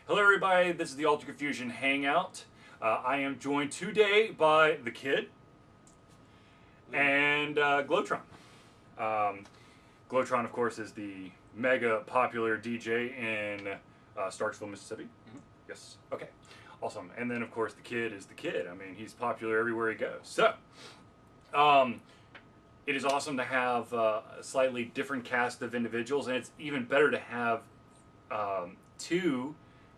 Hello everybody, this is the Ultra Confusion Hangout. I am joined today by the Kid and GloTron. GloTron, of course, is the mega popular DJ in Starksville, Mississippi. Mm-hmm. Yes, okay, awesome. And then, of course, the Kid is the Kid. I mean, he's popular everywhere he goes. So, it is awesome to have a slightly different cast of individuals, and it's even better to have two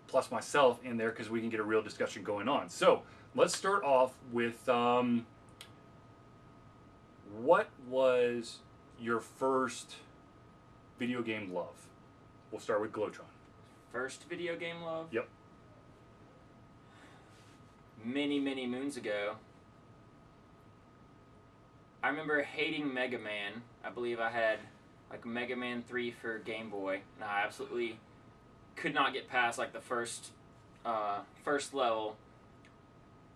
plus myself in there because we can get a real discussion going on. So let's start off with what was your first video game love? We'll start with GloTron. First video game love? Yep. Many moons ago. I remember hating Mega Man. I believe I had like Mega Man 3 for Game Boy, and I absolutely could not get past like the first level.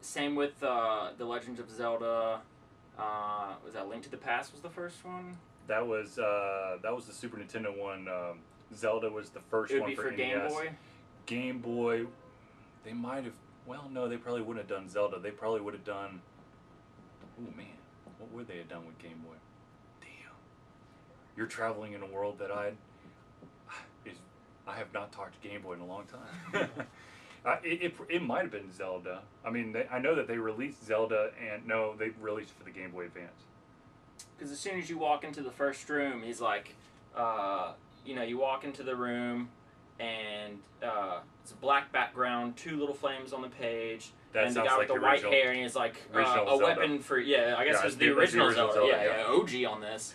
Same with The Legend of Zelda. Was that Link to the Past was the first one? That was the Super Nintendo one. Zelda was the first It would one be for for Game NES. Boy? Game Boy, they might have, well, no, they probably wouldn't have done Zelda. They probably would have done, oh man, what would they have done with Game Boy? Damn. You're traveling in a world that I have not talked to Game Boy in a long time. It might have been Zelda. I mean, I know that they released Zelda, and no, they released it for the Game Boy Advance. Because as soon as you walk into the first room, he's like, you walk into the room, and it's a black background, two little flames on the page, That and the sounds guy like with the the white original- hair, and he's like, a original Zelda. weapon for, I guess Yeah, it was it's the original Zelda, Zelda. yeah. OG on this.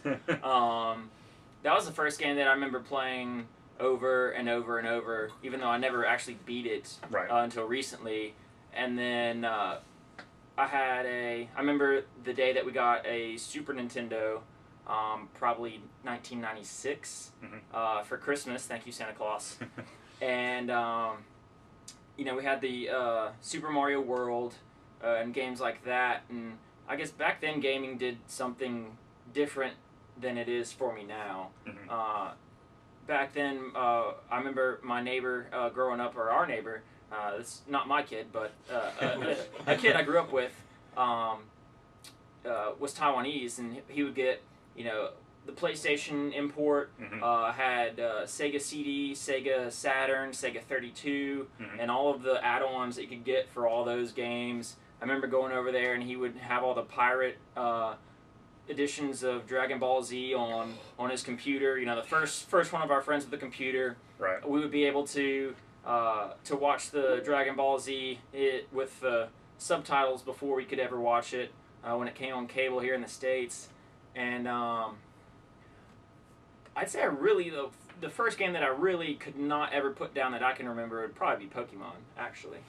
That was the first game that I remember playing over and over and over, even though I never actually beat it Right. Until recently. And then I remember the day that we got a Super Nintendo, probably 1996, for Christmas. Thank you, Santa Claus. And, we had the Super Mario World and games like that. And I guess back then gaming did something different than it is for me now. Back then, I remember my neighbor growing up, or our neighbor, it's not my kid, but a kid I grew up with, was Taiwanese, and he would get, the PlayStation import, had Sega CD, Sega Saturn, Sega 32, and all of the add-ons that you could get for all those games. I remember going over there, and he would have all the pirate editions of Dragon Ball Z on his computer. The first one of our friends with a computer. Right. We would be able to watch the Dragon Ball Z with the subtitles before we could ever watch it when it came on cable here in the States. And I'd say the first game that I really could not ever put down that I can remember would probably be Pokemon, actually.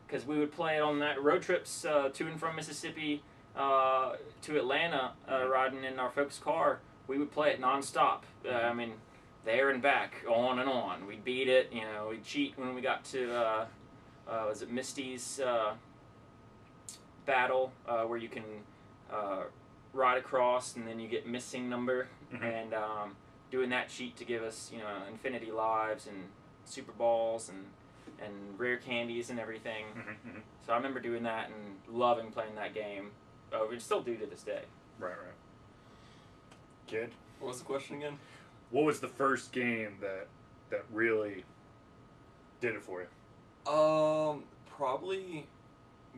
Because we would play it on that road trips to and from Mississippi to Atlanta, riding in our folks' car. We would play it nonstop. I mean, there and back, on and on. We'd beat it. We'd cheat when we got to was it Misty's battle, where you can ride across and then you get missing number, and doing that cheat to give us infinity lives and super balls and rare candies and everything. So I remember doing that and loving playing that game. We still do to this day. Right. Kid? What was the question again? What was the first game that really did it for you? Probably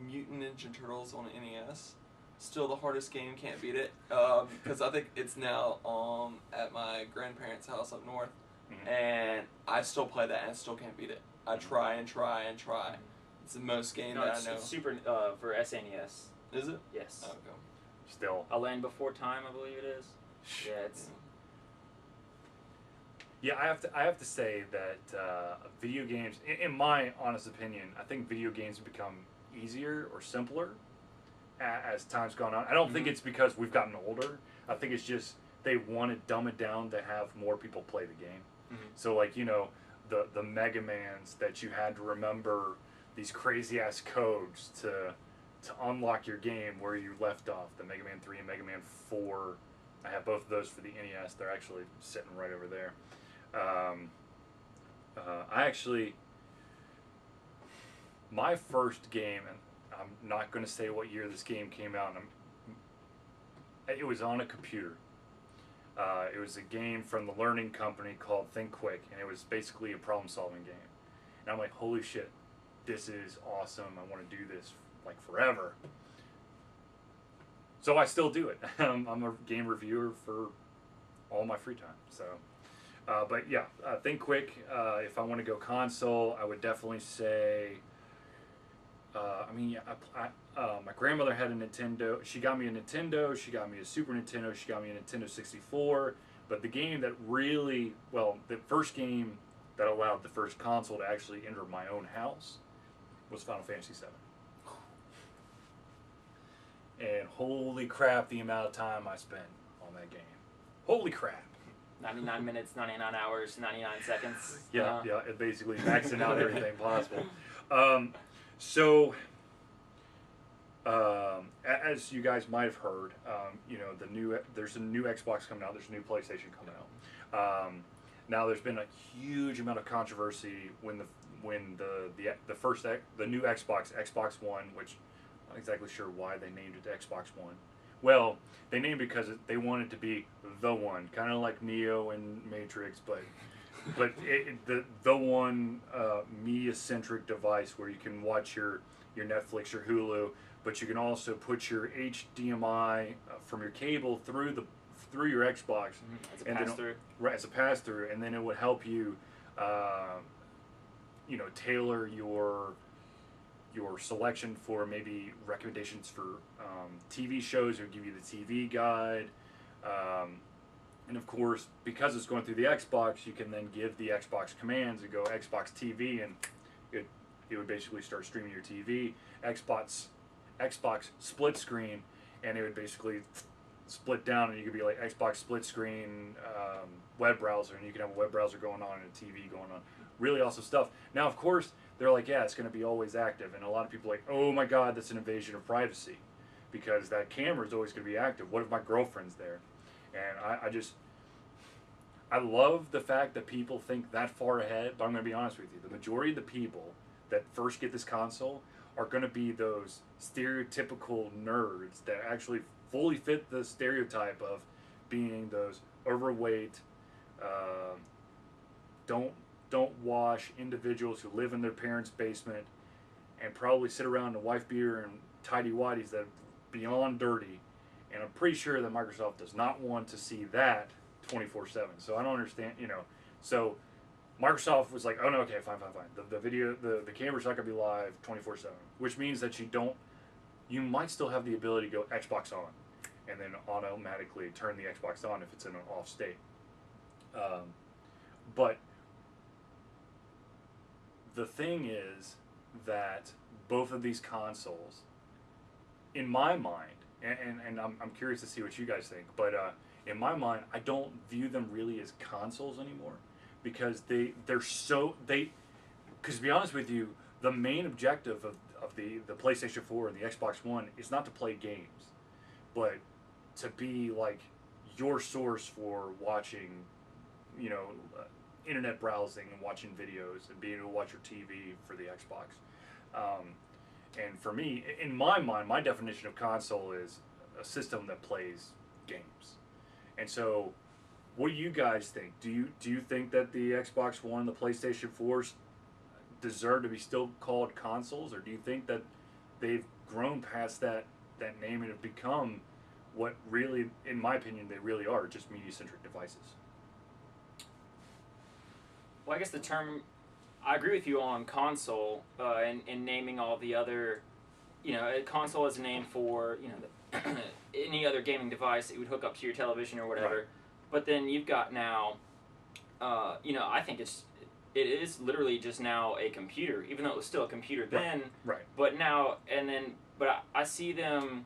Mutant Ninja Turtles on NES. Still the hardest game, can't beat it. Because I think it's now at my grandparents' house up north, and I still play that and I still can't beat it. I try and try and try. It's the most game that I know. It's Super for SNES. Is it? Yes. Okay. Still. A Land Before Time, I believe it is. Yeah, it's. Yeah, I have to say that video games, in my honest opinion, I think video games have become easier or simpler as time's gone on. I don't think it's because we've gotten older. I think it's just they want to dumb it down to have more people play the game. So like the Mega Mans that you had to remember these crazy ass codes to unlock your game where you left off. The Mega Man 3 and Mega Man 4. I have both of those for the NES. They're actually sitting right over there. I actually, my first game, and I'm not going to say what year this game came out. It was on a computer. It was a game from the Learning Company called Think Quick, and it was basically a problem-solving game. And I'm like, holy shit, this is awesome. I want to do this like forever. So I still do it. I'm a game reviewer for all my free time. So, but yeah, Think Quick. If I want to go console, I would definitely say. My grandmother had a Nintendo. She got me a Nintendo. She got me a Super Nintendo. She got me a Nintendo 64. But the game that really, the first game that allowed the first console to actually enter my own house was Final Fantasy VII. And holy crap, the amount of time I spent on that game. Holy crap. 99 minutes, 99 hours, 99 seconds. Yeah, it basically maxing out everything possible. As you guys might have heard, there's a new Xbox coming out. There's a new PlayStation coming out. Now there's been a huge amount of controversy when the new Xbox One, which I'm not exactly sure why they named it Xbox One. Well, they named it because they wanted to be the one, kind of like Neo and Matrix, but the one media-centric device where you can watch your Netflix, your Hulu, but you can also put your HDMI from your cable through your Xbox as a pass-through. Right, as a pass-through, and then it would help you, tailor your selection for maybe recommendations for TV shows. It would give you the TV guide. And of course, because it's going through the Xbox, you can then give the Xbox commands and go Xbox TV, and it would basically start streaming your TV. Xbox split screen, and it would basically split down, and you could be like Xbox split screen web browser, and you can have a web browser going on and a TV going on. Really awesome stuff. Now, of course, they're like, yeah, it's going to be always active, and a lot of people are like, oh my God, that's an invasion of privacy, because that camera is always going to be active. What if my girlfriend's there? And I love the fact that people think that far ahead, but I'm going to be honest with you. The majority of the people that first get this console are going to be those stereotypical nerds that actually fully fit the stereotype of being those overweight, don't wash individuals who live in their parents' basement and probably sit around in wife beater and tidy whities that are beyond dirty. And I'm pretty sure that Microsoft does not want to see that 24/7. So I don't understand, So Microsoft was like, oh no, okay, fine. The camera's not going to be live 24/7, which means that you might still have the ability to go Xbox on and then automatically turn the Xbox on if it's in an off state. But the thing is that both of these consoles, in my mind, and I'm curious to see what you guys think, but in my mind, I don't view them really as consoles anymore, because because to be honest with you, the main objective of the PlayStation 4 and the Xbox One is not to play games, but to be like your source for watching, internet browsing and watching videos and being able to watch your TV for the Xbox. And for me, in my mind, my definition of console is a system that plays games. And so, what do you guys think? Do you think that the Xbox One and the PlayStation 4 deserve to be still called consoles, or do you think that they've grown past that name and have become what really, in my opinion, they really are, just media-centric devices? Well, I guess the term, I agree with you on console and naming all the other, a console is a name for, any other gaming device that you would hook up to your television or whatever. Right. But then you've got now, I think it is literally just now a computer, even though it was still a computer then. Right. But now, but I see them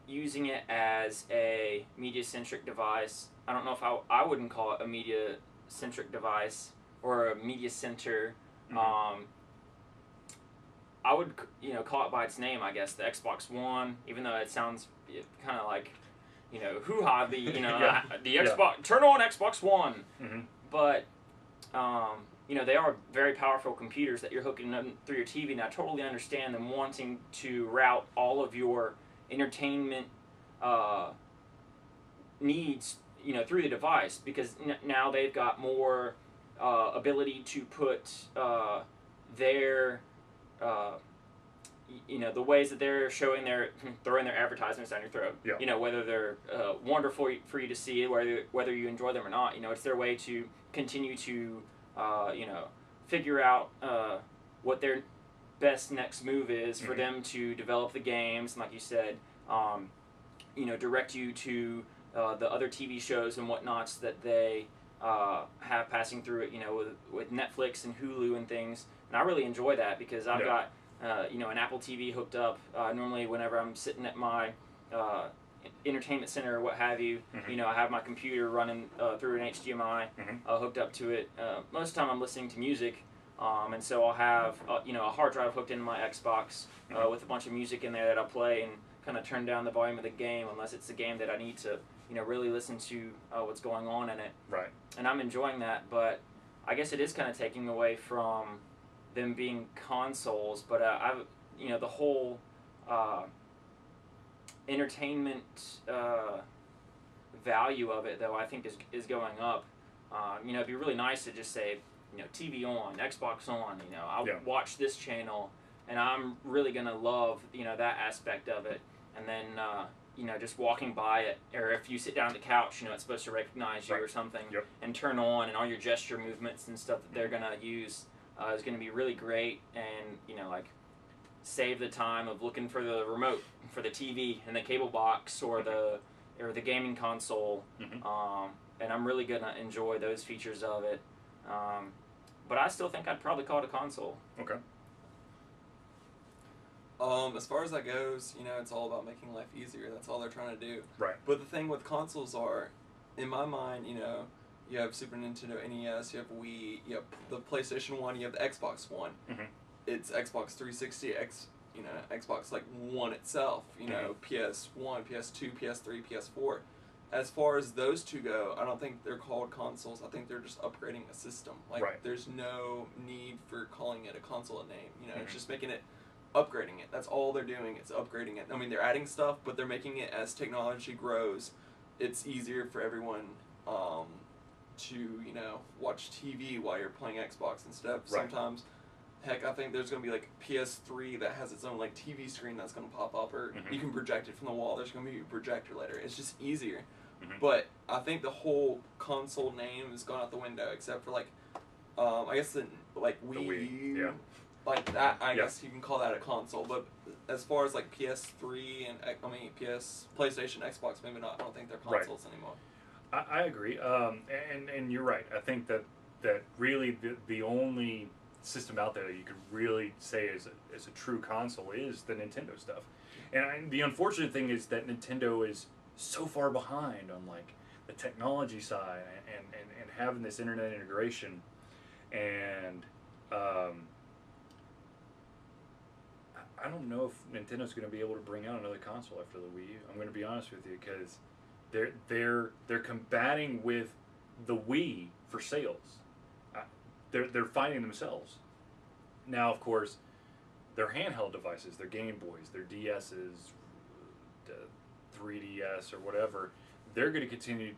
using it as a media-centric device. I don't know if I wouldn't call it a media-centric device or a media center. Mm-hmm. I would, call it by its name, I guess, the Xbox One, even though it sounds kind of like, hoo-ha, the Xbox, turn on Xbox One. Mm-hmm. But you know, they are very powerful computers that you're hooking them through your TV, and I totally understand them wanting to route all of your entertainment needs, you know, through the device, because now they've got more ability to put their you know, the ways that they're showing throwing their advertisements down your throat. Yeah. You know, whether they're wonderful for you to see, whether you enjoy them or not. You know, it's their way to continue to you know, figure out what their best next move is for them to develop the games, and like you said, you know, direct you to the other TV shows and whatnots that they have passing through it. You know, with Netflix and Hulu and things, and I really enjoy that because I've got you know, an Apple TV hooked up. Normally, whenever I'm sitting at my entertainment center or what have you, you know, I have my computer running through an HDMI hooked up to it. Most of the time, I'm listening to music, and so I'll have you know, a hard drive hooked into my Xbox with a bunch of music in there that I play and kind of turn down the volume of the game unless it's a game that I need to, you know, really listen to what's going on in it. Right. And I'm enjoying that, but I guess it is kind of taking away from them being consoles, but I've, you know, the whole entertainment value of it, though, I think is going up. You know, it'd be really nice to just say, you know, TV on, Xbox on, you know, I'll watch this channel, and I'm really gonna love, you know, that aspect of it. And then you know, just walking by it, or if you sit down on the couch, you know, it's supposed to recognize you or something, and turn on, and all your gesture movements and stuff that they're gonna use is going to be really great, and, you know, like, save the time of looking for the remote for the TV and the cable box or the gaming console, and I'm really going to enjoy those features of it, but I still think I'd probably call it a console. Okay. As far as that goes, you know, it's all about making life easier. That's all they're trying to do. Right. But the thing with consoles are, in my mind, you know, you have Super Nintendo NES, you have Wii, you have the PlayStation 1, you have the Xbox One. It's Xbox 360, you know, Xbox like One itself, you know, PS1, PS2, PS3, PS4. As far as those two go, I don't think they're called consoles. I think they're just upgrading a system. Like, there's no need for calling it a console a name. You know, it's just making it, upgrading it. That's all they're doing. It's upgrading it. I mean, they're adding stuff, but they're making it, as technology grows, it's easier for everyone to, you know, watch TV while you're playing Xbox instead of sometimes. Heck, I think there's going to be like PS3 that has its own like TV screen that's going to pop up, or you can project it from the wall. There's going to be a projector later. It's just easier. But I think the whole console name has gone out the window, except for like, I guess the Wii U, like that. I guess you can call that a console. But as far as like PS3 and PlayStation, Xbox, maybe not. I don't think they're consoles anymore. I agree, and you're right. I think that really the only system out there that you could really say is a true console is the Nintendo stuff. And the unfortunate thing is that Nintendo is so far behind on like the technology side and having this internet integration, and I don't know if Nintendo's going to be able to bring out another console after the Wii U. I'm going to be honest with you, because they're combating with the Wii for sales. They're fighting themselves. Now, of course, their handheld devices, their Game Boys, their DSs, 3DS or whatever, they're going to continue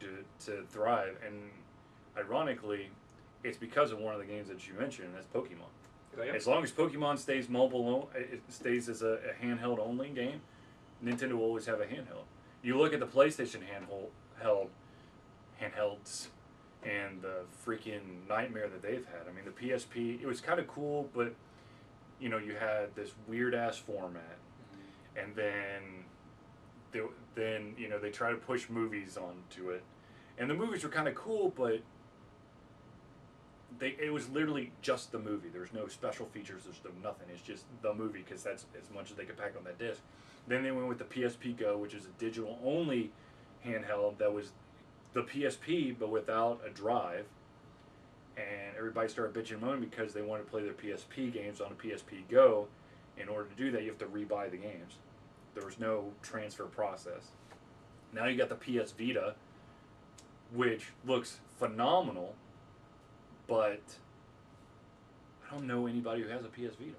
to thrive. And ironically, it's because of one of the games that you mentioned, and that's Pokemon. As long as Pokemon stays mobile, it stays as a handheld only game, Nintendo will always have a handheld. You look at the PlayStation handhelds and the freaking nightmare that they've had. I mean, the PSP, it was kind of cool, but, you know, you had this weird-ass format, and then you know, they try to push movies onto it. And the movies were kind of cool, but it was literally just the movie. There's no special features, there's no nothing. It's just the movie, because that's as much as they could pack on that disc. Then they went with the PSP Go, which is a digital-only handheld that was the PSP, but without a drive. And everybody started bitching and moaning because they wanted to play their PSP games on a PSP Go. In order to do that, you have to rebuy the games. There was no transfer process. Now you got the PS Vita, which looks phenomenal, but don't know anybody who has a PS Vita.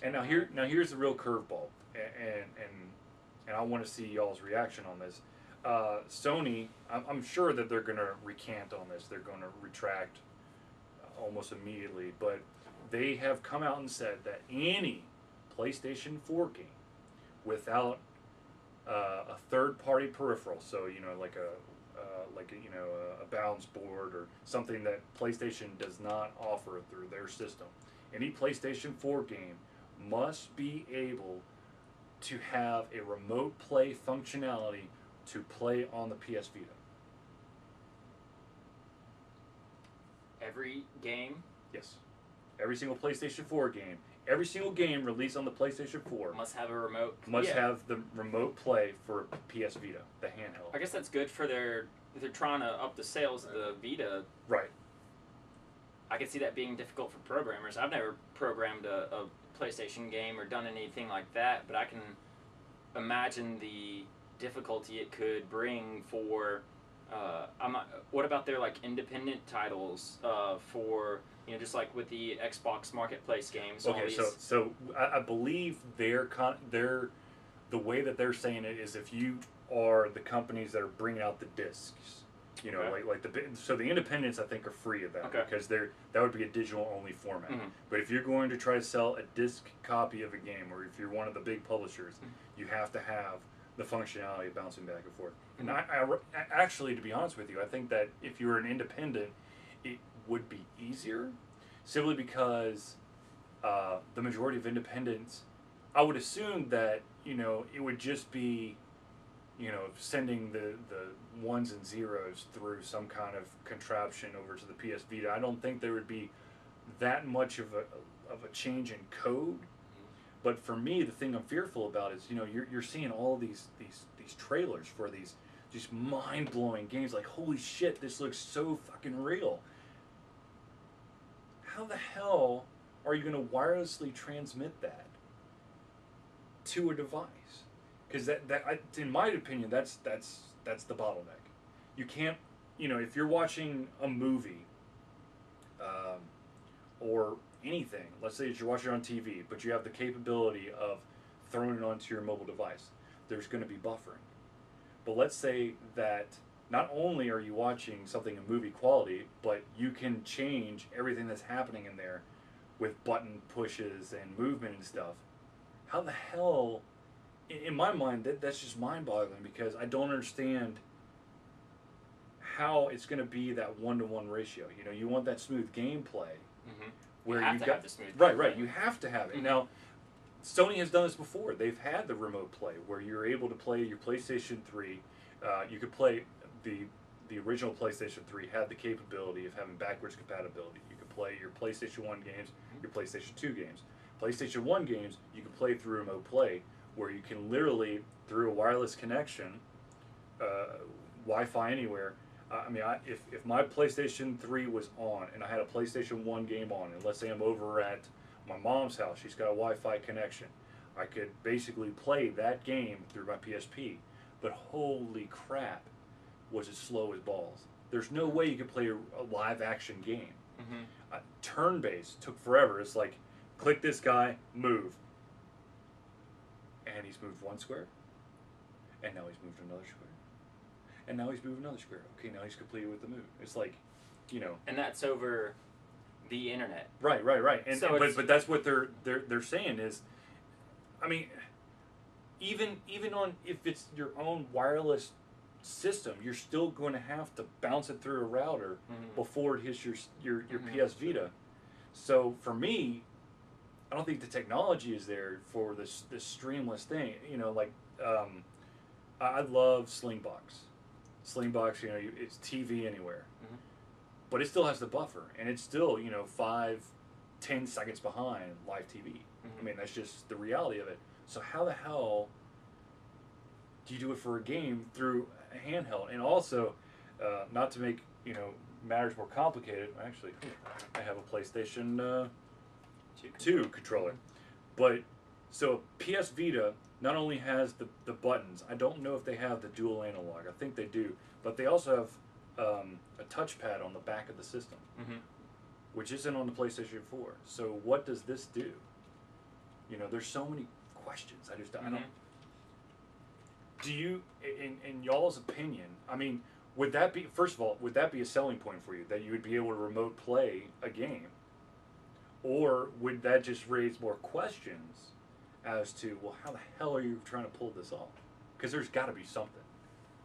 And here's the real curveball, and I want to see y'all's reaction on this. Sony, I'm sure that they're going to recant on this. They're going to retract almost immediately, but they have come out and said that any PlayStation 4 game without a third-party peripheral, so like a balance board or something that PlayStation does not offer through their system, any PlayStation 4 game must be able to have a remote play functionality to play on the PS Vita. Every game Yes. Every single PlayStation 4 game, every single game released on the PlayStation 4 must have a remote. must have the remote play for PS Vita, the handheld. I guess that's good for they're trying to up the sales of the Vita. Right. I can see that being difficult for programmers. I've never programmed a PlayStation game or done anything like that, but I can imagine the difficulty it could bring for. What about their like independent titles for just like with the Xbox Marketplace games? Okay, so I believe the way that they're saying it is if you are the companies that are bringing out the discs, Okay. like the independents I think are free of that Okay. because that would be a digital only format. Mhm. But if you're going to try to sell a disc copy of a game, or if you're one of the big publishers, you have to have the functionality of bouncing back and forth. And I actually, to be honest with you, I think that if you were an independent, it would be easier, simply because the majority of independents, I would assume that it would just be sending the ones and zeros through some kind of contraption over to the PS Vita. I don't think there would be that much of a change in code. But for me, the thing I'm fearful about is you're seeing all these trailers for these just mind blowing games. Like, holy shit, this looks so fucking real. How the hell are you going to wirelessly transmit that to a device? Because in my opinion, that's the bottleneck. You can't, if you're watching a movie, or anything, let's say that you're watching it on TV, but you have the capability of throwing it onto your mobile device, there's going to be buffering. But let's say that not only are you watching something in movie quality, but you can change everything that's happening in there with button pushes and movement and stuff. How the hell, in my mind, that's just mind-boggling, because I don't understand how it's going to be that 1-to-1 ratio. You want that smooth gameplay. Mm-hmm. Where you have to have the smooth right, gameplay. you have to have it. Mhm. Now, Sony has done this before. They've had the remote play where you're able to play your PlayStation 3. You could play the original PlayStation 3 had the capability of having backwards compatibility. You could play your PlayStation 1 games, your PlayStation 2 games. PlayStation 1 games you can play through remote play, where you can literally, through a wireless connection, Wi-Fi anywhere. If my PlayStation 3 was on and I had a PlayStation 1 game on, and let's say I'm over at my mom's house, she's got a Wi-Fi connection, I could basically play that game through my PSP. But holy crap, was it slow as balls. There's no way you could play a live action game. Mm-hmm. Turn-based took forever. It's like, click this guy, move. And he's moved one square, and now he's moved another square. And now he's moved another square. Okay, now he's completed with the move. It's like, And that's over the internet. Right. And So but that's what they're saying is, even on, if it's your own wireless system, you're still going to have to bounce it through a router before it hits your PS Vita. So for me, I don't think the technology is there for this streamless thing. I love Slingbox. Slingbox, it's TV anywhere, but it still has the buffer, and it's still 5-10 seconds behind live TV. That's just the reality of it. So how the hell do you do it for a game through a handheld? And also, not to make matters more complicated, actually, I have a PlayStation 2 controller, but so PS Vita not only has the buttons. I don't know if they have the dual analog. I think they do, but they also have a touchpad on the back of the system. which isn't on the PlayStation 4. So what does this do? You know, there's so many questions. I Mm-hmm. don't. Do you, in y'all's opinion? I mean, would that be, first of all, would that be a selling point for you that you would be able to remote play a game, or would that just raise more questions as to, well, how the hell are you trying to pull this off? Because there's got to be something.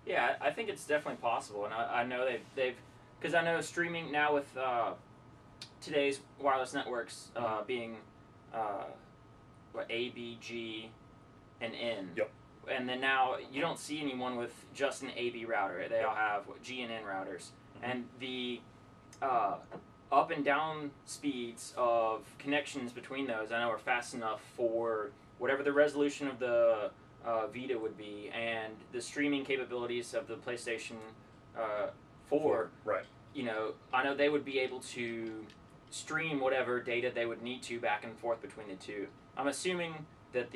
Yeah, I think it's definitely possible, and I know they've because I know streaming now with today's wireless networks being what A, B, G, and N. Yep. And then now you don't see anyone with just an AB router. They all have G and N routers, and the up and down speeds of connections between those I know are fast enough for whatever the resolution of the Vita would be, and the streaming capabilities of the PlayStation 4. Right. You know, I know they would be able to stream whatever data they would need to back and forth between the two. I'm assuming that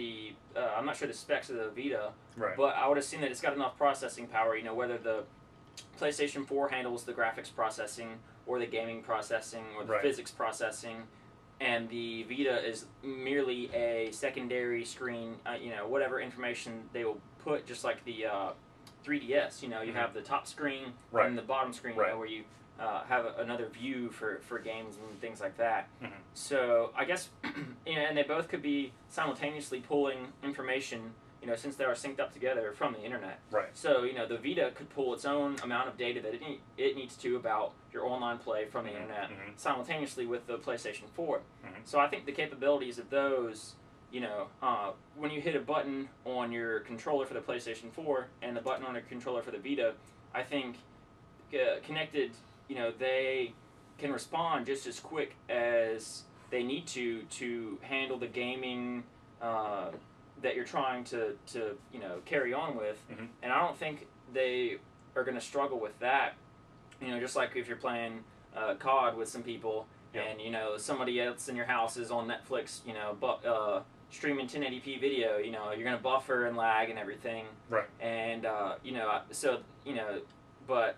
I'm not sure the specs of the Vita, Right. but I would assume that it's got enough processing power, you know, whether the PlayStation 4 handles the graphics processing or the gaming processing or the Right. physics processing, and the Vita is merely a secondary screen, you know, whatever information they will put, just like the 3DS, you know, you have the top screen Right. and the bottom screen, you Right. know, where you have another view for games and things like that. Mhm. So I guess, you know, and they both could be simultaneously pulling information, you know, since they are synced up together from the internet. Right. So, you know, the Vita could pull its own amount of data that it needs to about your online play from the internet simultaneously with the PlayStation 4. So I think the capabilities of those, you know, when you hit a button on your controller for the PlayStation 4 and the button on your controller for the Vita, I think connected, you know, they can respond just as quick as they need to handle the gaming that you're trying to you know, carry on with. And I don't think they are going to struggle with that. You know, just like if you're playing COD with some people, and you know somebody else in your house is on Netflix, you know, but streaming 1080p video, you know, you're going to buffer and lag and everything. Right. And you know, so you know, but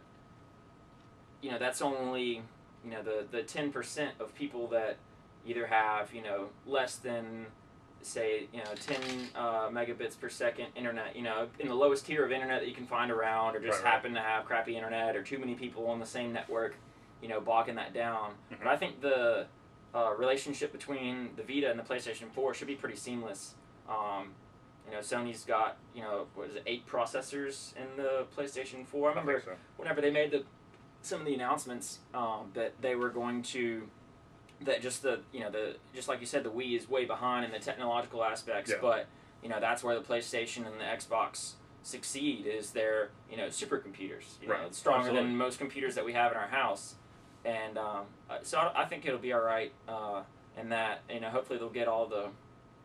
you know, that's only, you know, the 10% of people that either have, you know, less than, say, you know, 10 megabits per second internet, you know, in the lowest tier of internet that you can find around, or just happen to have crappy internet, or too many people on the same network, you know, bogging that down. But I think the relationship between the Vita and the PlayStation 4 should be pretty seamless. You know, Sony's got, you know, what is it, 8 processors in the PlayStation 4. I remember whenever they made some of the announcements that they were going to, that just the, you know, just like you said, the Wii is way behind in the technological aspects, but you know, that's where the PlayStation and the Xbox succeed, is their, you know, supercomputers, you know, stronger than most computers that we have in our house. And so I think it'll be all right in that, you know, hopefully they'll get all the,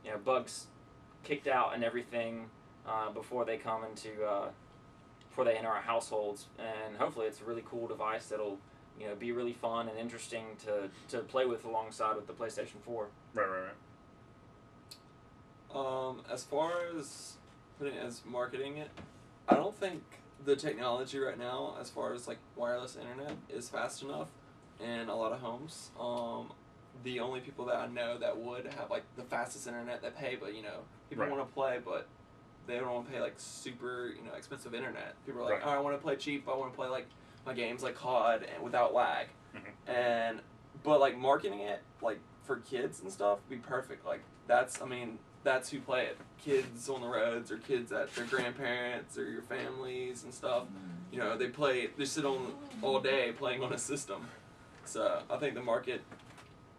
you know, bugs kicked out and everything before they come into before they enter our households, and hopefully it's a really cool device that'll, you know, be really fun and interesting to play with alongside with the PlayStation 4. Right. As far as marketing it, I don't think the technology right now, as far as like wireless internet, is fast enough in a lot of homes. The only people that I know that would have like the fastest internet that pay, but you know, people want to play, but they don't want to pay like super, you know, expensive internet. People are like, oh, I want to play cheap. I want to play like my games like COD and without lag. But like marketing it like for kids and stuff would be perfect. Like that's who play it. Kids on the roads, or kids at their grandparents or your families and stuff. You know, they sit on all day playing on a system. So I think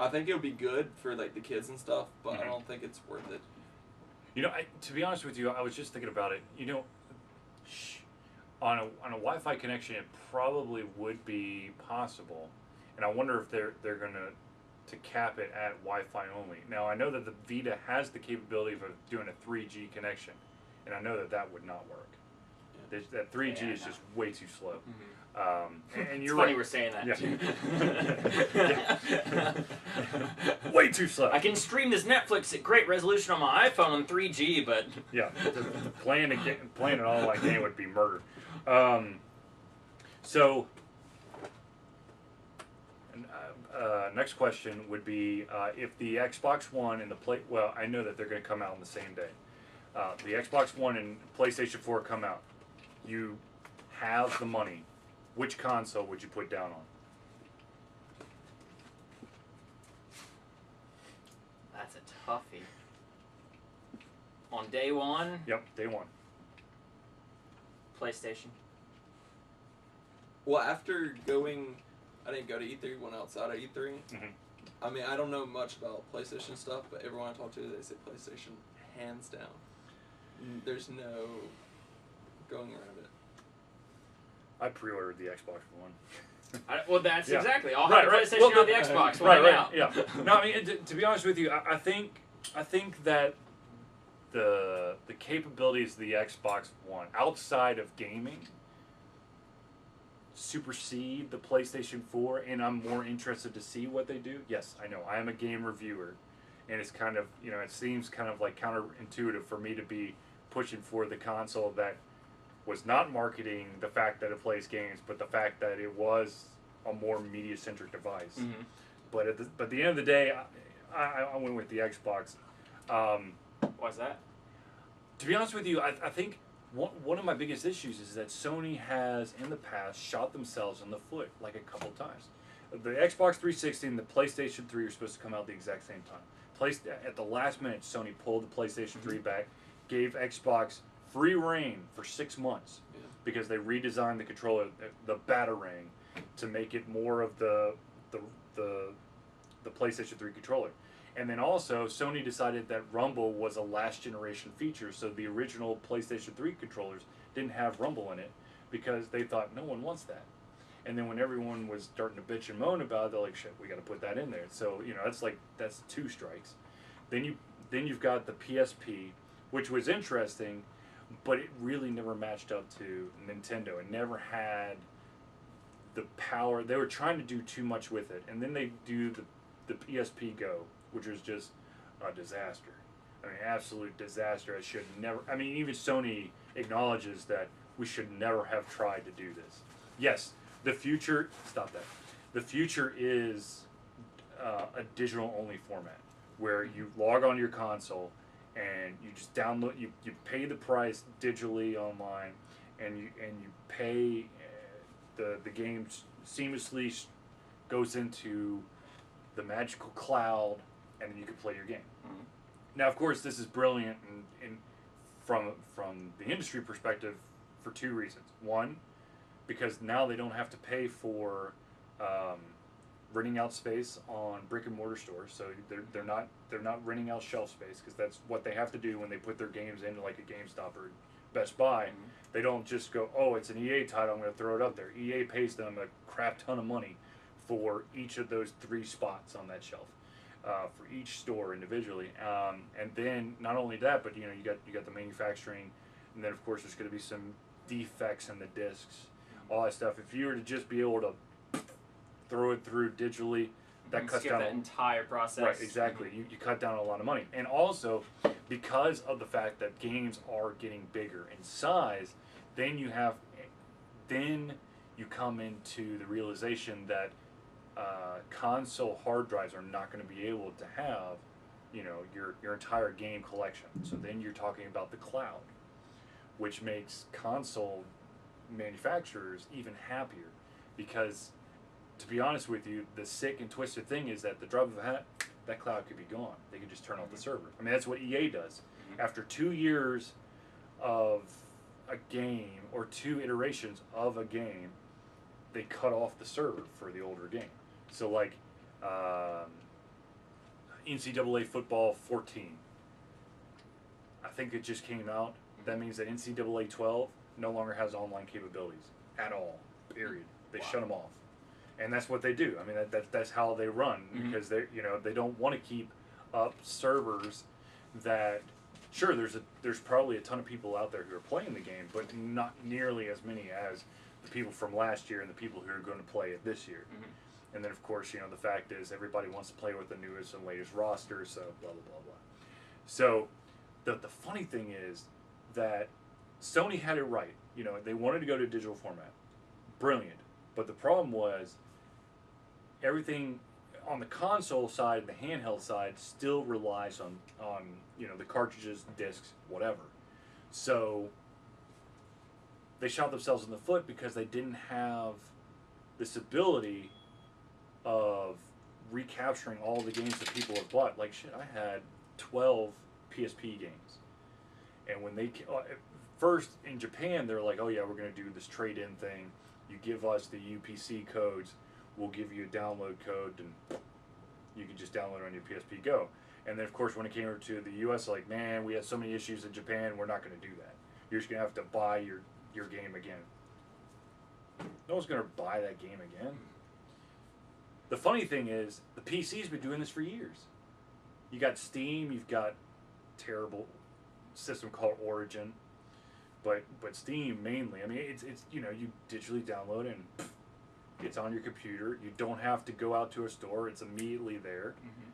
I think it would be good for like the kids and stuff, but I don't think it's worth it. You know, to be honest with you, I was just thinking about it. You know, on a Wi-Fi connection, it probably would be possible, and I wonder if they're going to cap it at Wi-Fi only. Now, I know that the Vita has the capability of doing a 3G connection, and I know that would not work. That 3G is just way too slow. And you're it's funny we're saying that. Way too slow. I can stream this Netflix at great resolution on my iPhone on 3G, but playing an online game would be murder. So next question would be if the Xbox One and the well, I know that they're going to come out on the same day. The Xbox One and PlayStation 4 come out. You have the money. Which console would you put down on? That's a toughie. On day one, Yep, day one. PlayStation. Well, after going, I didn't go to E3, went outside of E3. Mhm. I mean, I don't know much about PlayStation stuff, but everyone I talk to, they say PlayStation hands down. There's no going around it. I pre-ordered the Xbox One. Well, that's Yeah. exactly. I'll Right, have right. PlayStation Well, on the Xbox when Right, I'm right. out. Yeah. No, I mean, to be honest with you, I think that the capabilities of the Xbox One outside of gaming supersede the PlayStation 4, and I'm more interested to see what they do. Yes, I know. I am a game reviewer, and it's kind of, it seems kind of like counterintuitive for me to be pushing for the console that was not marketing the fact that it plays games, but the fact that it was a more media-centric device. Mm-hmm. But at the end of the day, I went with the Xbox. Why's that? To be honest with you, I think one of my biggest issues is that Sony has, in the past, shot themselves in the foot like a couple times. The Xbox 360 and the PlayStation 3 are supposed to come out the exact same time. At the last minute, Sony pulled the PlayStation 3 back, gave Xbox free reign for 6 months because they redesigned the controller, the Batarang, to make it more of the PlayStation 3 controller. And then also, Sony decided that Rumble was a last generation feature, so the original PlayStation 3 controllers didn't have Rumble in it because they thought no one wants that. And then when everyone was starting to bitch and moan about it, they're like, shit, we got to put that in there. So, that's 2 strikes. Then you've got the PSP, which was interesting, but it really never matched up to Nintendo. It never had the power. They were trying to do too much with it. And then they do the PSP Go, which was just a disaster. I mean, absolute disaster. Even Sony acknowledges that we should never have tried to do this. Yes, the future is a digital-only format where you log on to your console and you just download, you pay the price digitally online, and you pay the game seamlessly goes into the magical cloud, and then you can play your game. Mm-hmm. Now, of course, this is brilliant from the industry perspective for 2 reasons. One, because now they don't have to pay for renting out space on brick and mortar stores, so they're not renting out shelf space, because that's what they have to do when they put their games into like a GameStop or Best Buy. Mm-hmm. They don't just go, oh, it's an EA title, I'm going to throw it up there. EA pays them a crap ton of money for each of those 3 spots on that shelf, for each store individually. And then not only that, but you got the manufacturing, and then of course there's going to be some defects in the discs, all that stuff. If you were to just be able to throw it through digitally, that cuts down that entire process. Right, exactly. You cut down a lot of money. And also, because of the fact that games are getting bigger in size, then you come into the realization that console hard drives are not going to be able to have, your entire game collection. So then you're talking about the cloud, which makes console manufacturers even happier, because, to be honest with you, the sick and twisted thing is that the drop of a hat, that cloud could be gone. They could just turn off the server. I mean, that's what EA does. After 2 years of a game, or 2 iterations of a game, they cut off the server for the older game. So like NCAA football 14, I think it just came out. That means that NCAA 12 no longer has online capabilities at all, period. They shut them off. And that's what they do. I mean, that's how they run, because they don't want to keep up servers that, sure, there's probably a ton of people out there who are playing the game, but not nearly as many as the people from last year and the people who are going to play it this year. Mm-hmm. And then, of course, the fact is everybody wants to play with the newest and latest roster, so blah, blah, blah, blah. So the funny thing is that Sony had it right. They wanted to go to a digital format. Brilliant. But the problem was everything, on the console side, the handheld side still relies on the cartridges, discs, whatever. So they shot themselves in the foot because they didn't have this ability of recapturing all the games that people have bought. Like shit, I had 12 PSP games, and when they first in Japan, they're like, oh yeah, we're going to do this trade-in thing. You give us the UPC codes, we'll give you a download code, and you can just download it on your PSP Go. And then of course when it came over to the US, like, man, we had so many issues in Japan, we're not going to do that. You're just going to have to buy your game again. No one's going to buy that game again. The funny thing is, the PC's been doing this for years. You got Steam, you've got terrible system called Origin, but Steam mainly. I mean, it's you digitally download it and it's on your computer. You don't have to go out to a store. It's immediately there. Mm-hmm.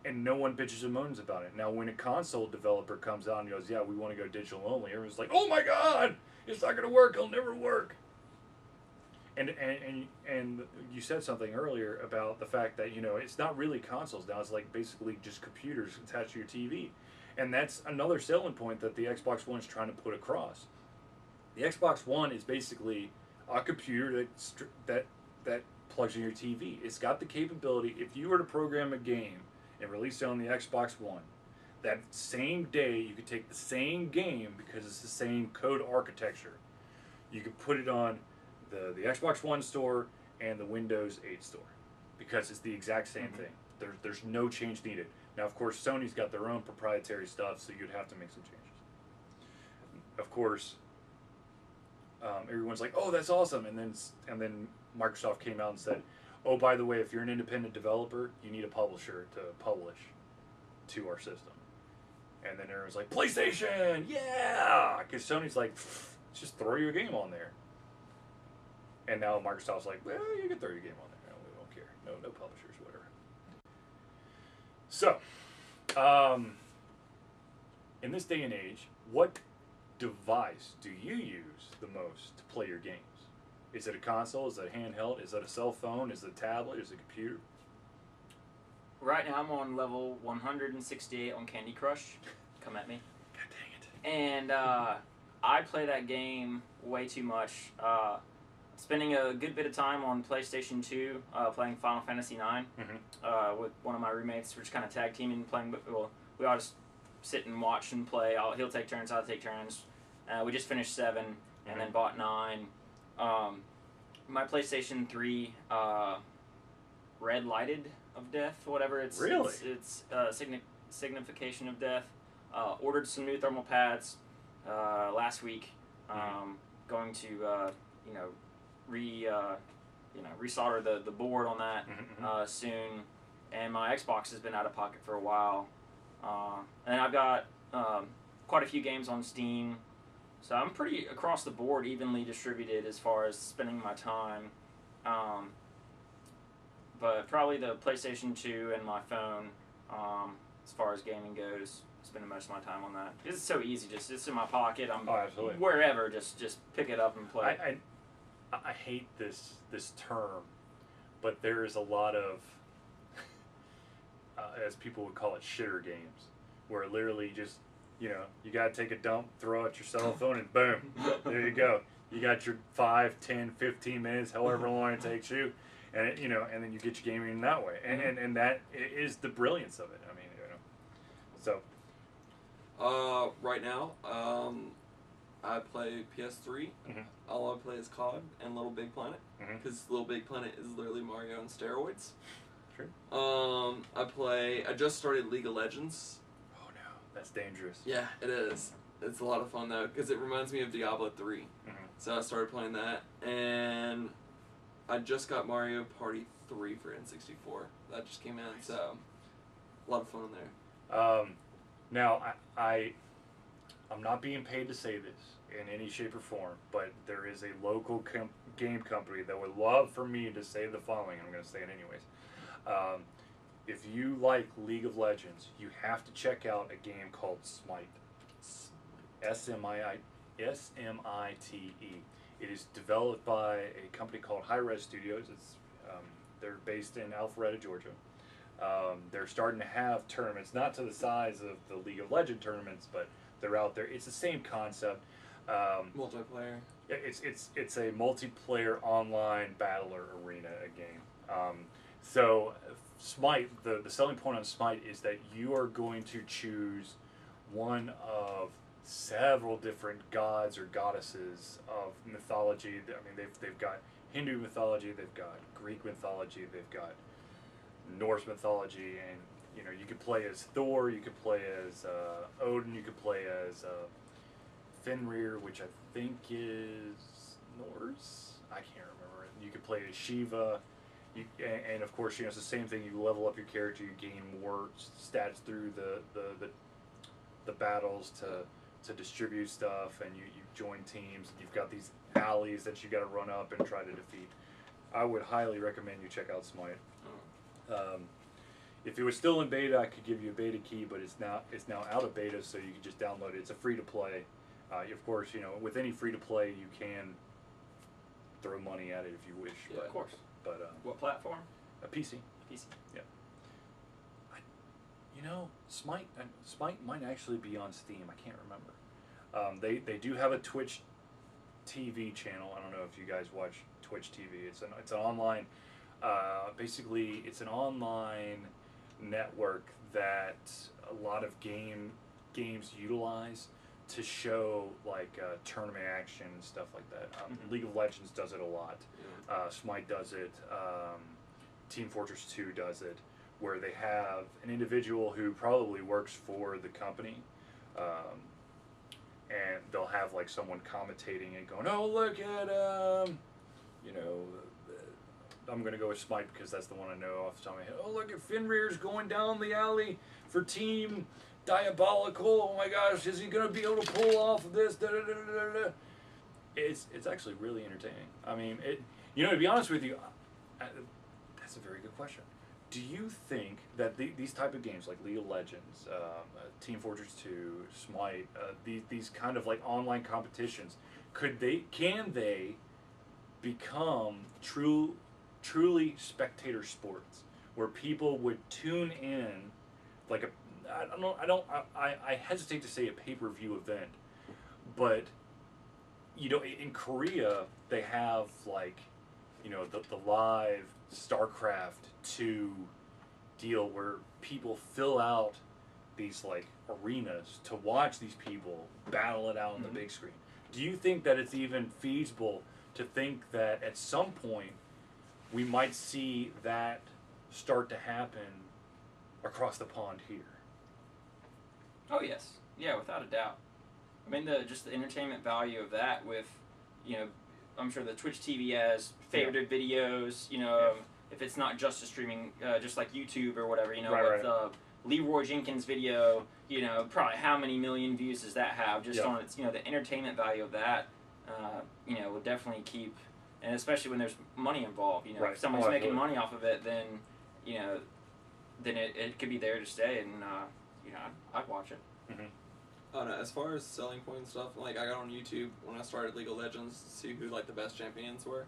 And no one bitches and moans about it. Now, when a console developer comes out and goes, yeah, we want to go digital only, everyone's like, oh my God, it's not going to work. It'll never work. And you said something earlier about the fact that, it's not really consoles now. It's like basically just computers attached to your TV. And that's another selling point that the Xbox One is trying to put across. The Xbox One is basically a computer that plugs in your TV. It's got the capability, if you were to program a game and release it on the Xbox One, that same day you could take the same game, because it's the same code architecture, you could put it on the Xbox One store and the Windows 8 store, because it's the exact same thing. There's no change needed. Now, of course, Sony's got their own proprietary stuff, so you'd have to make some changes. Of course, everyone's like, "Oh, that's awesome!" And then Microsoft came out and said, "Oh, by the way, if you're an independent developer, you need a publisher to publish to our system." And then everyone's like, "PlayStation, yeah!" Because Sony's like, "Just throw your game on there." And now Microsoft's like, "Well, you can throw your game on there. No, we don't care. No publishers, whatever." So, in this day and age, what device do you use the most to play your games? Is it a console? Is it a handheld? Is it a cell phone? Is it a tablet? Is it a computer? Right now I'm on level 168 on Candy Crush. Come at me. God dang it. And I play that game way too much. Spending a good bit of time on PlayStation 2 playing Final Fantasy 9 with one of my roommates. We're just kind of tag teaming, playing. Well, we all just sit and watch and play. He'll take turns, I'll take turns. We just finished 7 and then bought 9. My PlayStation 3 Red Lighted of Death, whatever it's really? It's Signification of Death. Ordered some new thermal pads last week. Going to resolder the board on that soon, and my Xbox has been out of pocket for a while, and I've got quite a few games on Steam, so I'm pretty across the board evenly distributed as far as spending my time, but probably the PlayStation 2 and my phone as far as gaming goes, spending most of my time on that. It's so easy, just it's in my pocket, I'm wherever, just pick it up and play. I hate this term, but there is a lot of, as people would call it, shitter games, where literally just, you got to take a dump, throw out your cell phone, and boom, there you go. You got your 5, 10, 15 minutes, however long it takes you, and and then you get your gaming in that way, and that is the brilliance of it. I mean, so. Right now, I play PS3. All I play is COD and Little Big Planet, because Little Big Planet is literally Mario on steroids. True. I just started League of Legends. Oh no, that's dangerous. Yeah, it is. It's a lot of fun though, because it reminds me of Diablo 3. So I started playing that, and I just got Mario Party 3 for N64. That just came in, so a lot of fun in there. Now, I'm not being paid to say this in any shape or form, but there is a local game company that would love for me to say the following. I'm going to say it anyways. If you like League of Legends, you have to check out a game called Smite. S-M-I-T-E. It is developed by a company called Hi-Res Studios. They're based in Alpharetta, Georgia. They're starting to have tournaments, not to the size of the League of Legends tournaments, but they're out there. It's the same concept. Multiplayer. It's a multiplayer online battler arena game. So Smite, the selling point on Smite is that you are going to choose one of several different gods or goddesses of mythology. I mean, they've got Hindu mythology, they've got Greek mythology, they've got Norse mythology, and you know you could play as Thor, you could play as Odin, you could play as Fenrir, which I think is Norse. I can't remember it. You could play as Shiva. And of course, you know, it's the same thing. You level up your character, you gain more stats through the battles to distribute stuff, and you join teams. And you've got these alleys that you got to run up and try to defeat. I would highly recommend you check out Smite. If it was still in beta, I could give you a beta key, but it's now out of beta, so you can just download it. It's a free to play. Of course, you know, with any free to play, you can throw money at it if you wish. Yeah, of course. But what platform? a PC. PC. Yeah. You know, Smite might actually be on Steam. I can't remember. They do have a Twitch TV channel. I don't know if you guys watch Twitch TV. It's an online. Basically, it's an online network that a lot of games utilize to show like tournament action and stuff like that. League of Legends does it a lot. Smite does it. Team Fortress 2 does it, where they have an individual who probably works for the company, and they'll have like someone commentating and going, "Oh, look at you know." I'm going to go with Smite because that's the one I know off the top of my head. Oh, look at Fenrir's going down the alley for Team Diabolical. Oh my gosh, is he going to be able to pull off this? Da, da, da, da, da. It's actually really entertaining. I mean, to be honest with you, that's a very good question. Do you think that these type of games like League of Legends, Team Fortress 2, Smite, these kind of like online competitions, can they become truly spectator sports where people would tune in like I hesitate to say a pay-per-view event, but you know, in Korea they have like, you know, the live StarCraft 2 deal where people fill out these like arenas to watch these people battle it out on the big screen. Do you think that it's even feasible to think that at some point we might see that start to happen across the pond here? Oh yes, yeah, without a doubt. I mean, just the entertainment value of that with, you know, I'm sure the Twitch TV has favorited videos, you know, if it's not just a streaming, just like YouTube or whatever, you know, with Leroy Jenkins' video, you know, probably how many million views does that have just on its, you know, the entertainment value of that, you know, will definitely keep, and especially when there's money involved, you know, if someone's making money off of it, then, you know, then it could be there to stay, and, you know, I'd watch it. Oh no, as far as selling point stuff, like I got on YouTube when I started League of Legends to see who like the best champions were,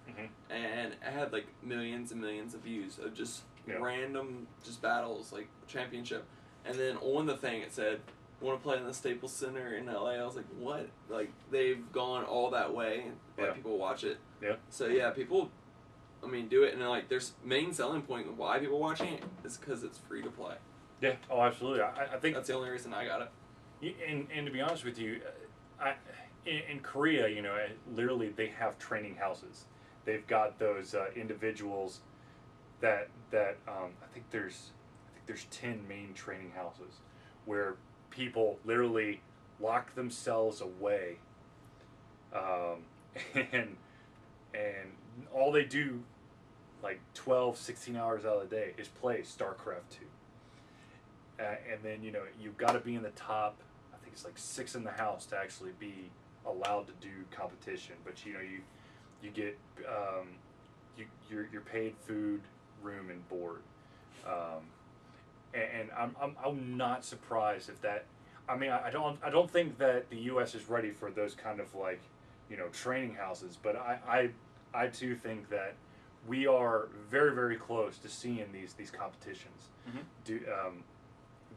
and I had like millions and millions of views of just random just battles, like championship, and then on the thing it said, "Want to play in the Staples Center in LA?" I was like, "What?" Like they've gone all that way, and people watch it. So yeah, people, I mean, do it, and like there's main selling point of why people watching it is because it's free to play. Yeah. Oh, absolutely. I think that's the only reason I got it. And to be honest with you, in Korea, you know, literally they have training houses. They've got those individuals that I think there's 10 main training houses where people literally lock themselves away, and all they do like 12, 16 hours out of the day is play StarCraft 2. And then, you know, you've got to be in the top, I think it's like 6 in the house to actually be allowed to do competition. But, you know, you get, you're paid food, room, and board. And I'm not surprised if that, I mean, I don't think that the U.S. is ready for those kind of like, you know, training houses. But I too think that we are very, very close to seeing these competitions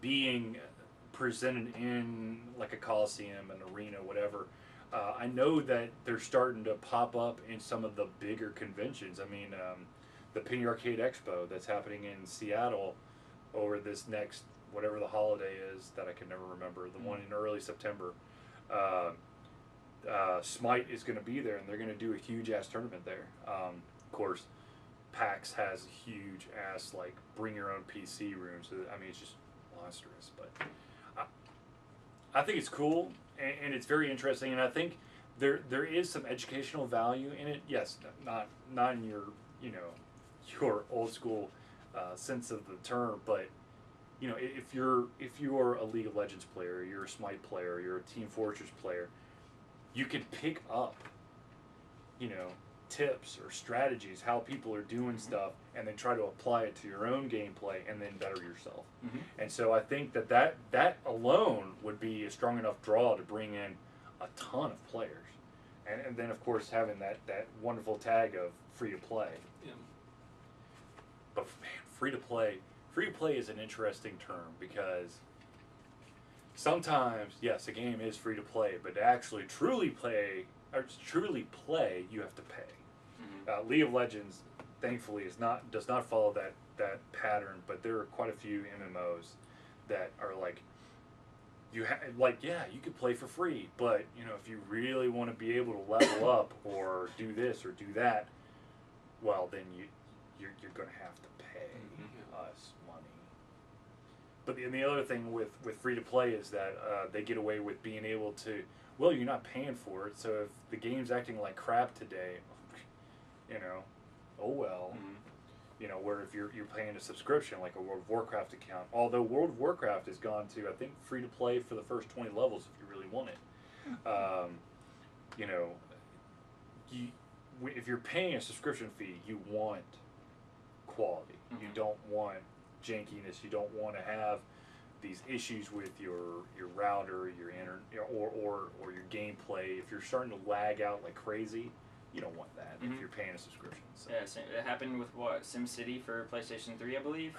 being presented in like a coliseum, an arena, whatever. I know that they're starting to pop up in some of the bigger conventions. I mean, the Penny Arcade Expo that's happening in Seattle over this next whatever the holiday is that I can never remember, the one in early September. Smite is going to be there, and they're going to do a huge ass tournament there. Of course, PAX has a huge ass like bring your own PC room. So I mean, it's just monstrous. But I think it's cool, and it's very interesting, and I think there is some educational value in it. Yes, not in your your old school sense of the term, but if you're a League of Legends player, you're a Smite player, you're a Team Fortress player, you can pick up tips or strategies, how people are doing stuff, and then try to apply it to your own gameplay and then better yourself. And so I think that alone would be a strong enough draw to bring in a ton of players. And then of course having that wonderful tag of free to play. Yeah. But man, free to play is an interesting term, because sometimes, yes, a game is free to play, but to actually truly play, you have to pay. League of Legends, thankfully, does not follow that pattern, but there are quite a few MMOs that are like, you could play for free, but if you really want to be able to level up or do this or do that, well, then you're going to have to pay us money. But the other thing with free to play is that they get away with being able to, well, you're not paying for it, so if the game's acting like crap today, oh well. Where if you're paying a subscription like a World of Warcraft account, although World of Warcraft has gone to, I think, free to play for the first 20 levels if you really want it. If you're paying a subscription fee, you want quality. You don't want jankiness. You don't want to have these issues with your router, your or your gameplay. If you're starting to lag out like crazy, you don't want that if you're paying a subscription. So. Yeah, it happened with SimCity for PlayStation 3, I believe,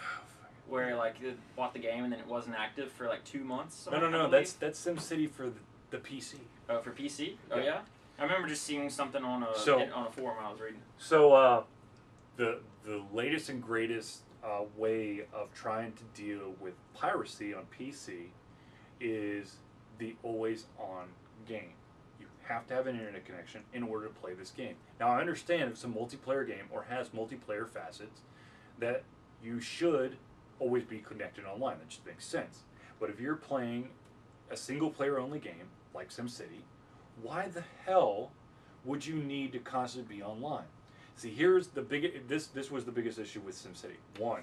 where you bought the game and then it wasn't active for 2 months. No, that's SimCity for the PC. Oh, for PC? Oh yeah. I remember just seeing something on a forum I was reading. So the latest and greatest way of trying to deal with piracy on PC is the always on game. Have to have an internet connection in order to play this game. Now I understand if it's a multiplayer game or has multiplayer facets that you should always be connected online. That just makes sense. But if you're playing a single player only game like SimCity, why the hell would you need to constantly be online? See, here's the this was the biggest issue with SimCity. One,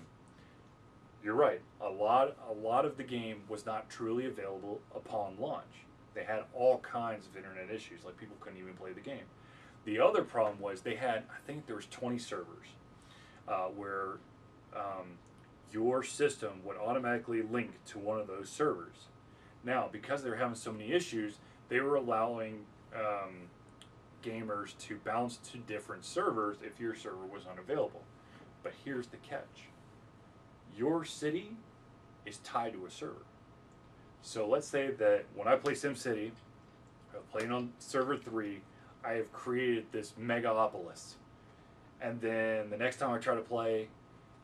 you're right. A lot of the game was not truly available upon launch. They had all kinds of internet issues, like people couldn't even play the game. The other problem was they had, I think there was 20 servers where your system would automatically link to one of those servers. Now, because they were having so many issues, they were allowing gamers to bounce to different servers if your server was unavailable. But here's the catch. Your city is tied to a server. So let's say that when I play SimCity, I'm playing on server 3, I have created this megapolis. And then the next time I try to play,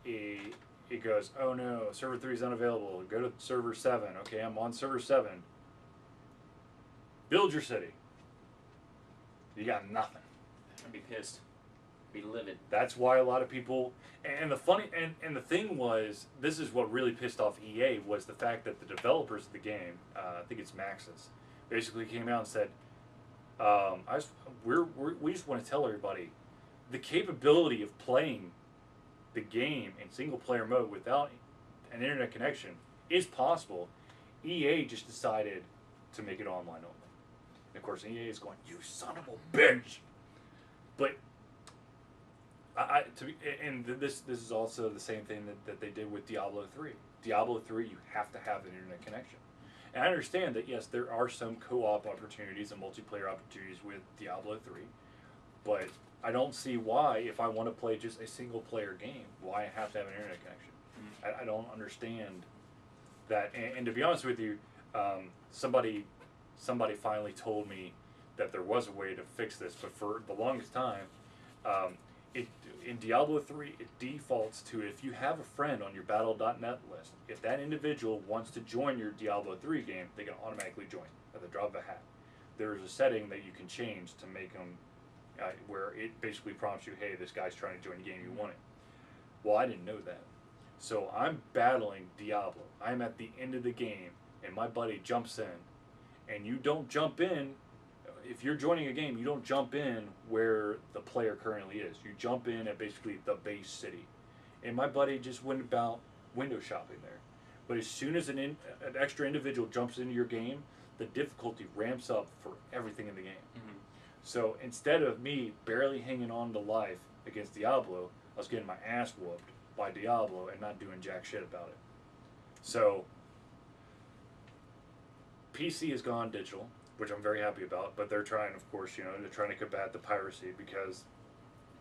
it goes, oh no, server 3 is unavailable. Go to server 7. Okay, I'm on server 7. Build your city. You got nothing. I'd be pissed. Be livid. That's why a lot of people, and the funny, and the thing was, this is what really pissed off EA, was the fact that the developers of the game, I think it's Maxis, basically came out and said, we just want to tell everybody, the capability of playing the game in single player mode without an internet connection is possible. EA just decided to make it online only. And of course, EA is going, you son of a bitch! But this is also the same thing that they did with Diablo 3. Diablo 3, you have to have an internet connection. And I understand that, yes, there are some co-op opportunities and multiplayer opportunities with Diablo 3, But I don't see why, if I want to play just a single player game, why I have to have an internet connection. I don't understand that. And to be honest with you, somebody finally told me that there was a way to fix this, but for the longest time, in Diablo 3, it defaults to if you have a friend on your Battle.net list, if that individual wants to join your Diablo 3 game, they can automatically join at the drop of a hat. There's a setting that you can change to make them, where it basically prompts you, hey, this guy's trying to join the game, you want it. Well, I didn't know that. So I'm battling Diablo. I'm at the end of the game, and my buddy jumps in, and you don't jump in. If you're joining a game, you don't jump in where the player currently is. You jump in at basically the base city. And my buddy just went about window shopping there. But as soon as an extra individual jumps into your game, the difficulty ramps up for everything in the game. Mm-hmm. So instead of me barely hanging on to life against Diablo, I was getting my ass whooped by Diablo and not doing jack shit about it. So PC has gone digital, which I'm very happy about, but they're trying, of course, they're trying to combat the piracy because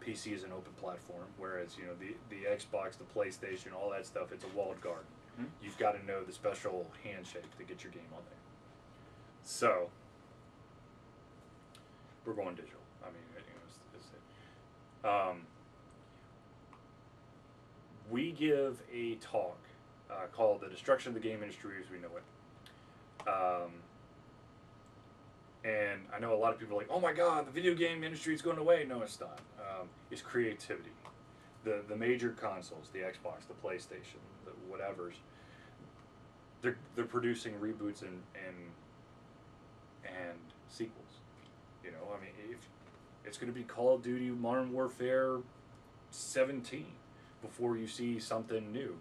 PC is an open platform, whereas, the Xbox, the PlayStation, all that stuff, it's a walled garden. Mm-hmm. You've got to know the special handshake to get your game on there. So, we're going digital. I mean, we give a talk called The Destruction of the Game Industry as We Know It. And I know a lot of people are like, oh my God, the video game industry is going away. No, it's not. It's creativity. The major consoles, the Xbox, the PlayStation, the whatevers, they're producing reboots and sequels. I mean, if it's going to be Call of Duty Modern Warfare 17 before you see something new.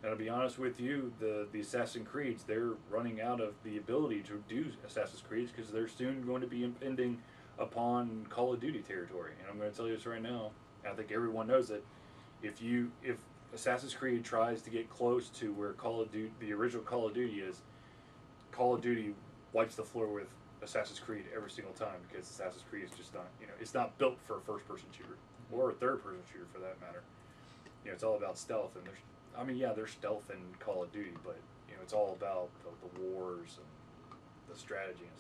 And to be honest with you, the Assassin's Creeds, they're running out of the ability to do Assassin's Creeds because they're soon going to be impending upon Call of Duty territory. And I'm going to tell you this right now, and I think everyone knows that if Assassin's Creed tries to get close to where Call of Duty, the original Call of Duty is, Call of Duty wipes the floor with Assassin's Creed every single time because Assassin's Creed is just not, it's not built for a first-person shooter or a third-person shooter for that matter. It's all about stealth, and there's stealth in Call of Duty, but it's all about the wars and the strategy and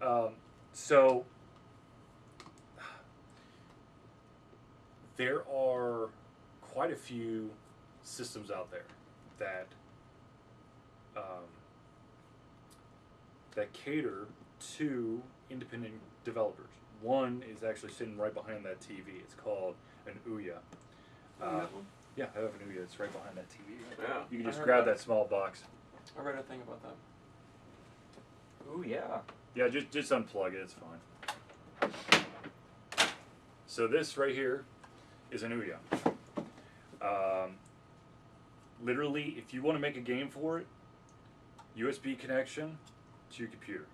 stuff. So there are quite a few systems out there that cater to independent developers. One is actually sitting right behind that TV. It's called an Ouya. Yeah, I have an Ouya. It's right behind that TV. Yeah. You can just grab that small box. I read a thing about that. Ooh, yeah. Yeah, just unplug it. It's fine. So this right here is an Ouya. Literally, if you want to make a game for it, USB connection to your computer.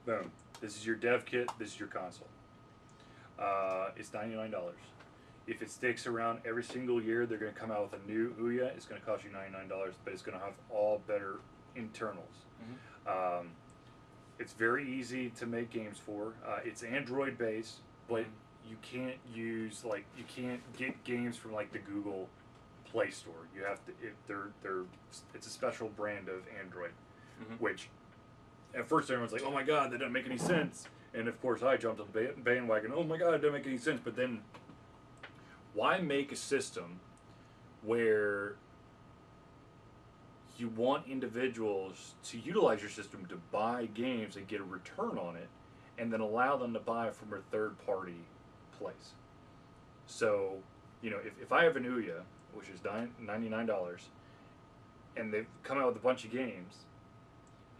Boom. This is your dev kit. This is your console. It's $99. If it sticks around every single year, they're going to come out with a new Ouya. It's going to cost you $99, but it's going to have all better internals. Mm-hmm. It's very easy to make games for. It's Android based, but you can't get games from like the Google Play Store. You have to. It's a special brand of Android, mm-hmm. which at first everyone's like, oh my God, that doesn't make any sense. And of course I jumped on the bandwagon. Oh my God, it doesn't make any sense. But then, why make a system where you want individuals to utilize your system to buy games and get a return on it, and then allow them to buy from a third-party place? So, if I have an Ouya, which is $99, and they've come out with a bunch of games,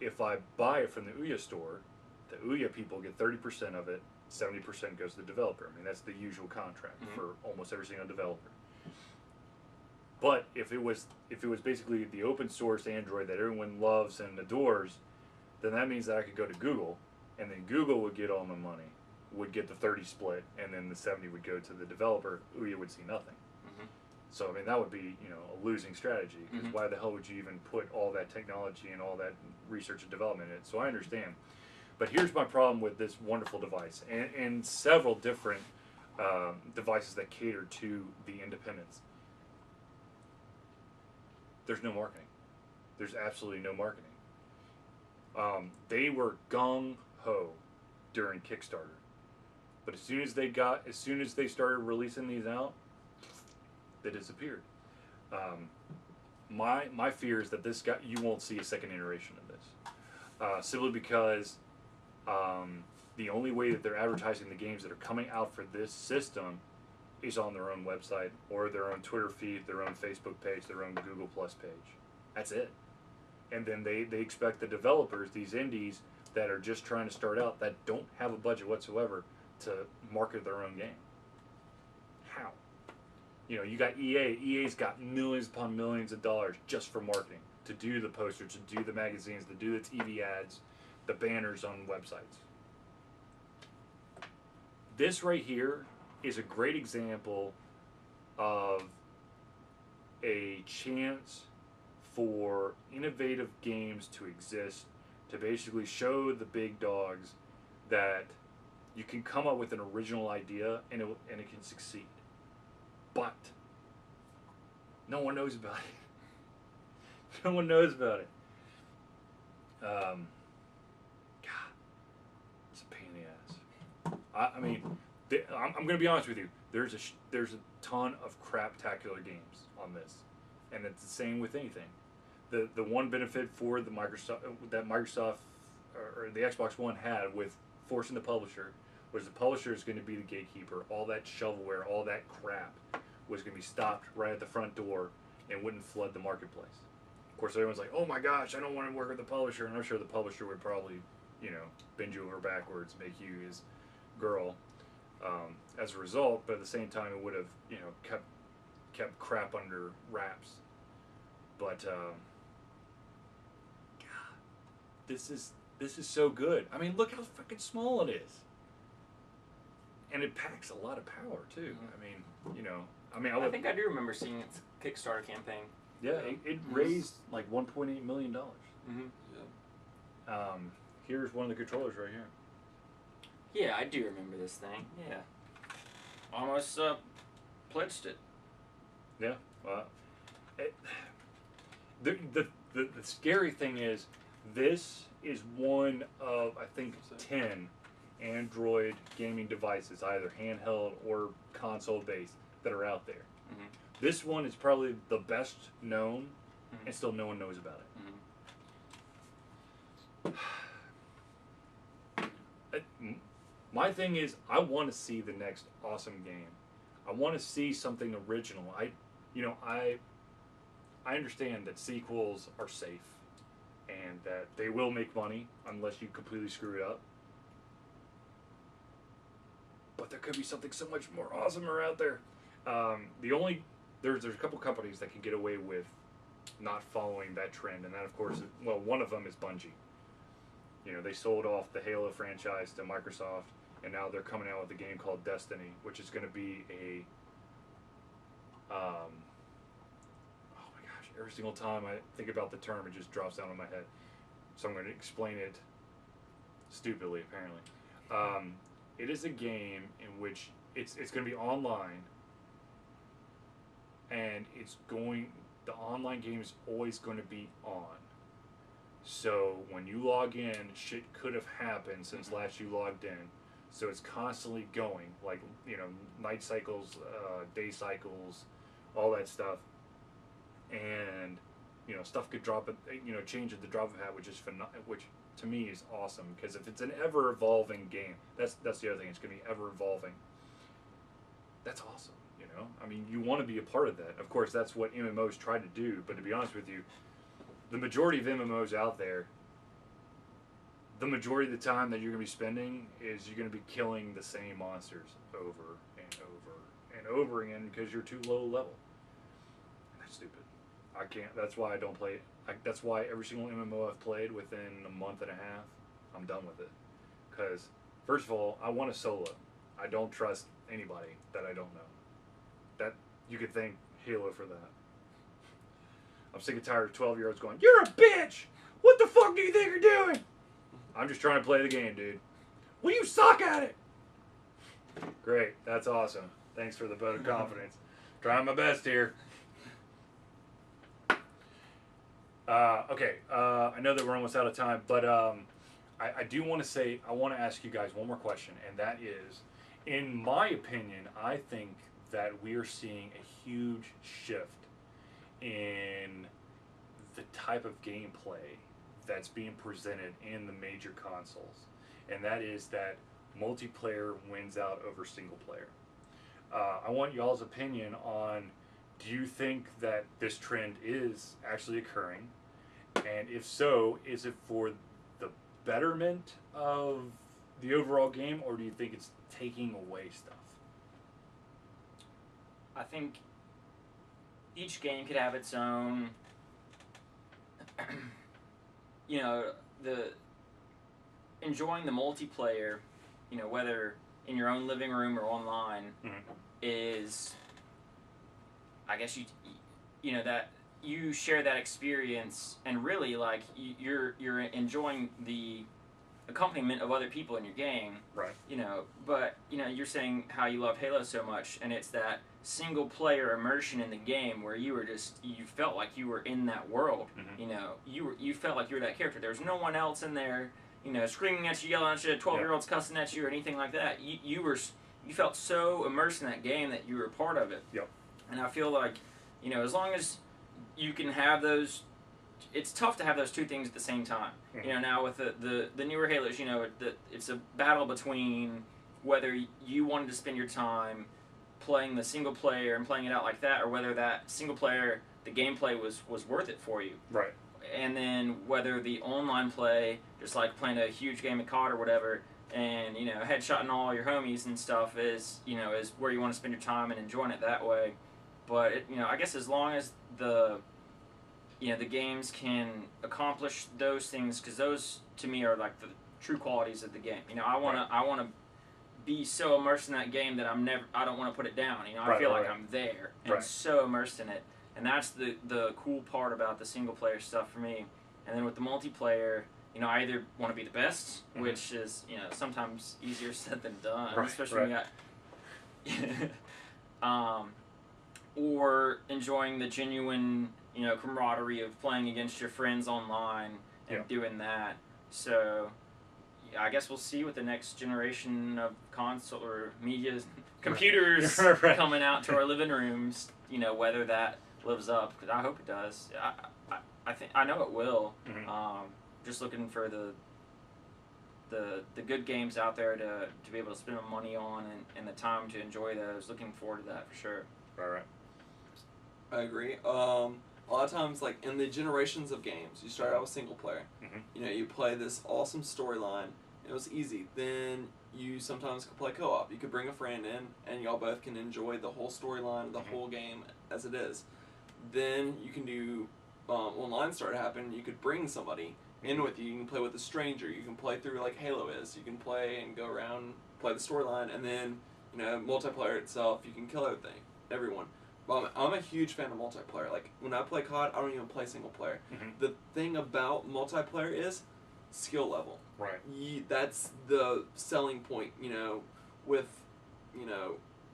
if I buy it from the Ouya store, the Ouya people get 30% of it, 70% goes to the developer. I mean, that's the usual contract mm-hmm. for almost every single developer. But if it was basically the open source Android that everyone loves and adores, then that means that I could go to Google, and then Google would get all my money, would get the 30 split, and then the 70 would go to the developer. Ouya would see nothing. Mm-hmm. So I mean, that would be a losing strategy, because mm-hmm. why the hell would you even put all that technology and all that research and development in it? So I understand. But here's my problem with this wonderful device, and several different devices that cater to the independents. There's no marketing. There's absolutely no marketing. They were gung ho during Kickstarter, but as soon as they started releasing these out, they disappeared. My fear is that you won't see a second iteration of this, simply because the only way that they're advertising the games that are coming out for this system is on their own website or their own Twitter feed, their own Facebook page, their own Google Plus page. That's it. And then they expect the developers, these indies that are just trying to start out, that don't have a budget whatsoever, to market their own game. How? You know, you got EA. EA's got millions upon millions of dollars just for marketing, to do the posters, to do the magazines, to do the TV ads, the banners on websites. This right here is a great example of a chance for innovative games to exist, to basically show the big dogs that you can come up with an original idea and it can succeed. But no one knows about it. No one knows about it. God, it's a pain in the ass. I mean, I'm going to be honest with you. There's a ton of craptacular games on this, and it's the same with anything. The one benefit for the Microsoft or the Xbox One had with forcing the publisher was the publisher is going to be the gatekeeper. All that shovelware, all that crap was going to be stopped right at the front door and wouldn't flood the marketplace. Of course, everyone's like, "Oh my gosh, I don't want to work with the publisher," and I'm sure the publisher would probably, bend you over backwards, make you his girl as a result. But at the same time, it would have, kept crap under wraps. But this is so good. I mean, look how fucking small it is, and it packs a lot of power too. I mean, I think I do remember seeing its Kickstarter campaign. Yeah, it raised like $1.8 million. Mm-hmm. Yeah. Here's one of the controllers right here. Yeah, I do remember this thing. Yeah, almost pledged it. Yeah. Well, the scary thing is, this is one of, I think, 10 Android gaming devices, either handheld or console-based, that are out there. Mm-hmm. This one is probably the best known, and still no one knows about it. Mm-hmm. My thing is, I want to see the next awesome game. I want to see something original. I understand that sequels are safe and that they will make money unless you completely screw it up. But there could be something so much more awesomer out there. There's a couple companies that can get away with not following that trend, and that, of course, one of them is Bungie. They sold off the Halo franchise to Microsoft, and now they're coming out with a game called Destiny, which is going to be a oh my gosh, every single time I think about the term, it just drops down on my head. So I'm going to explain it stupidly, apparently. It is a game in which it's going to be online, and the online game is always going to be on. So when you log in, shit could have happened since last you logged in. So it's constantly going, like, night cycles, day cycles, all that stuff. And, stuff could drop, change at the drop of a hat, which to me is awesome. Because if it's an ever-evolving game, that's the other thing, it's going to be ever-evolving. That's awesome, I mean, you want to be a part of that. Of course, that's what MMOs try to do. But to be honest with you, the majority of MMOs out there, the majority of the time that you're going to be spending is you're going to be killing the same monsters over and over and over again because you're too low level. And that's stupid. I can't. That's why I don't play it. That's why every single MMO I've played within a month and a half, I'm done with it. Because, first of all, I want a solo. I don't trust anybody that I don't know. That you could thank Halo for that. I'm sick and tired of 12-year-olds going, "You're a bitch! What the fuck do you think you're doing?" I'm just trying to play the game, dude. Well, you suck at it. Great. That's awesome. Thanks for the vote of confidence. Trying my best here. Okay. I know that we're almost out of time, but I do want to say, I want to ask you guys one more question, and that is, in my opinion, I think that we are seeing a huge shift in the type of gameplay that's being presented in the major consoles, and that is that multiplayer wins out over single player. I want y'all's opinion on, do you think that this trend is actually occurring? And if so, is it for the betterment of the overall game, or do you think it's taking away stuff? I think each game could have its own, enjoying the multiplayer, whether in your own living room or online, is, I guess that you share that experience, and really, like, you're enjoying the accompaniment of other people in your game. Right. But you're saying how you love Halo so much, and it's that single player immersion in the game where you felt like you were in that world. You felt like you were that character. There was no one else in there, screaming at you, yelling at you, 12-year-olds cussing at you, or anything like that. You felt so immersed in that game that you were a part of it. Yep. And I feel like, as long as you can have those, it's tough to have those two things at the same time. Now with the newer Halos, it's a battle between whether you wanted to spend your time playing the single player and playing it out like that, or whether that single player, the gameplay was worth it for you. Right. And then whether the online play, just like playing a huge game of COD or whatever, and headshotting all your homies and stuff is where you want to spend your time and enjoying it that way. But I guess as long as the games can accomplish those things, because those to me are like the true qualities of the game. I want to be so immersed in that game that I don't want to put it down. I feel like I'm there and so immersed in it, and that's the cool part about the single player stuff for me. And then with the multiplayer, I either want to be the best, which is sometimes easier said than done, especially when you got or enjoying the genuine camaraderie of playing against your friends online and doing that. So I guess we'll see with the next generation of console or media computers coming out to our living rooms, whether that lives up, because I hope it does. I know it will. Just looking for the good games out there to be able to spend my money on, and the time to enjoy those. Looking forward to that for sure. Right. I agree. A lot of times, like in the generations of games, you start out with single player. You play this awesome storyline. It was easy. Then you sometimes could play co-op. You could bring a friend in, and y'all both can enjoy the whole storyline, the whole game as it is. Then you can do online started happening. You could bring somebody in with you. You can play with a stranger. You can play through like Halo is. You can play and go around, play the storyline, and then multiplayer itself. You can kill everyone. I'm a huge fan of multiplayer. Like, when I play COD, I don't even play single player. The thing about multiplayer is skill level. Right. That's the selling point, with,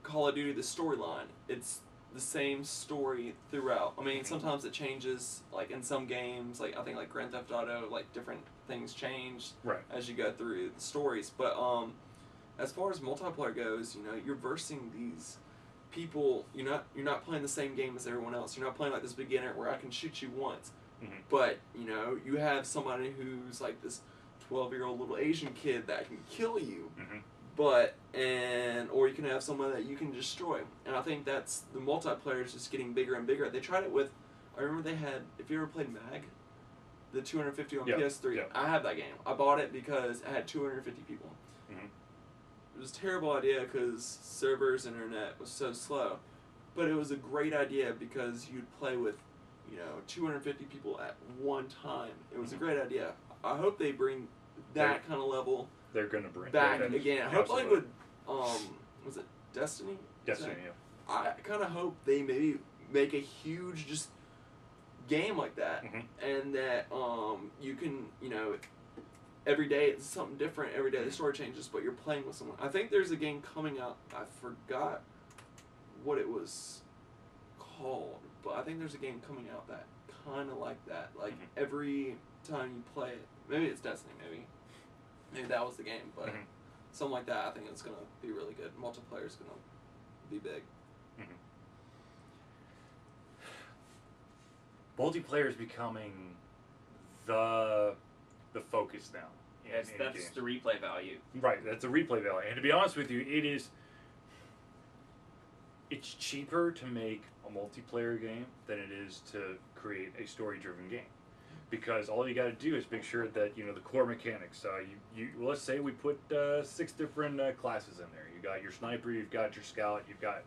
Call of Duty, the storyline. It's the same story throughout. I mean, sometimes it changes, like, in some games, like, I think, like, Grand Theft Auto, like, different things change as you go through the stories. But, as far as multiplayer goes, you're versing these people. You're not playing the same game as everyone else. You're not playing like this beginner where I can shoot you once, but you have somebody who's like this 12-year-old little Asian kid that can kill you, or you can have someone that you can destroy. And I think that's the multiplayer is just getting bigger and bigger. They tried it with, I remember they had, if you ever played MAG, the 250 on PS3. I have that game. I bought it because it had 250 people. It was a terrible idea because servers and internet was so slow, but it was a great idea because you'd play with 250 people at one time. It was a great idea. I hope they bring that kind of level. They're gonna bring back again. I hope like with was it Destiny? Destiny, I kind of hope they maybe make a huge just game like that, and that you can every day it's something different. Every day the story changes, but you're playing with someone. I think there's a game coming out. I forgot what it was called, but I think there's a game coming out that kind of like that. Like every time you play it, maybe it's Destiny, maybe that was the game, but something like that. I think it's gonna be really good. Multiplayer is gonna be big. Multiplayer is becoming the focus now. Yes, that's games. the replay value. Right, that's a replay value. And to be honest with you, it's cheaper to make a multiplayer game than it is to create a story-driven game. Because all you got to do is make sure that, you know, the core mechanics. Let's say we put 6 different classes in there. You got your sniper, you've got your scout, you've got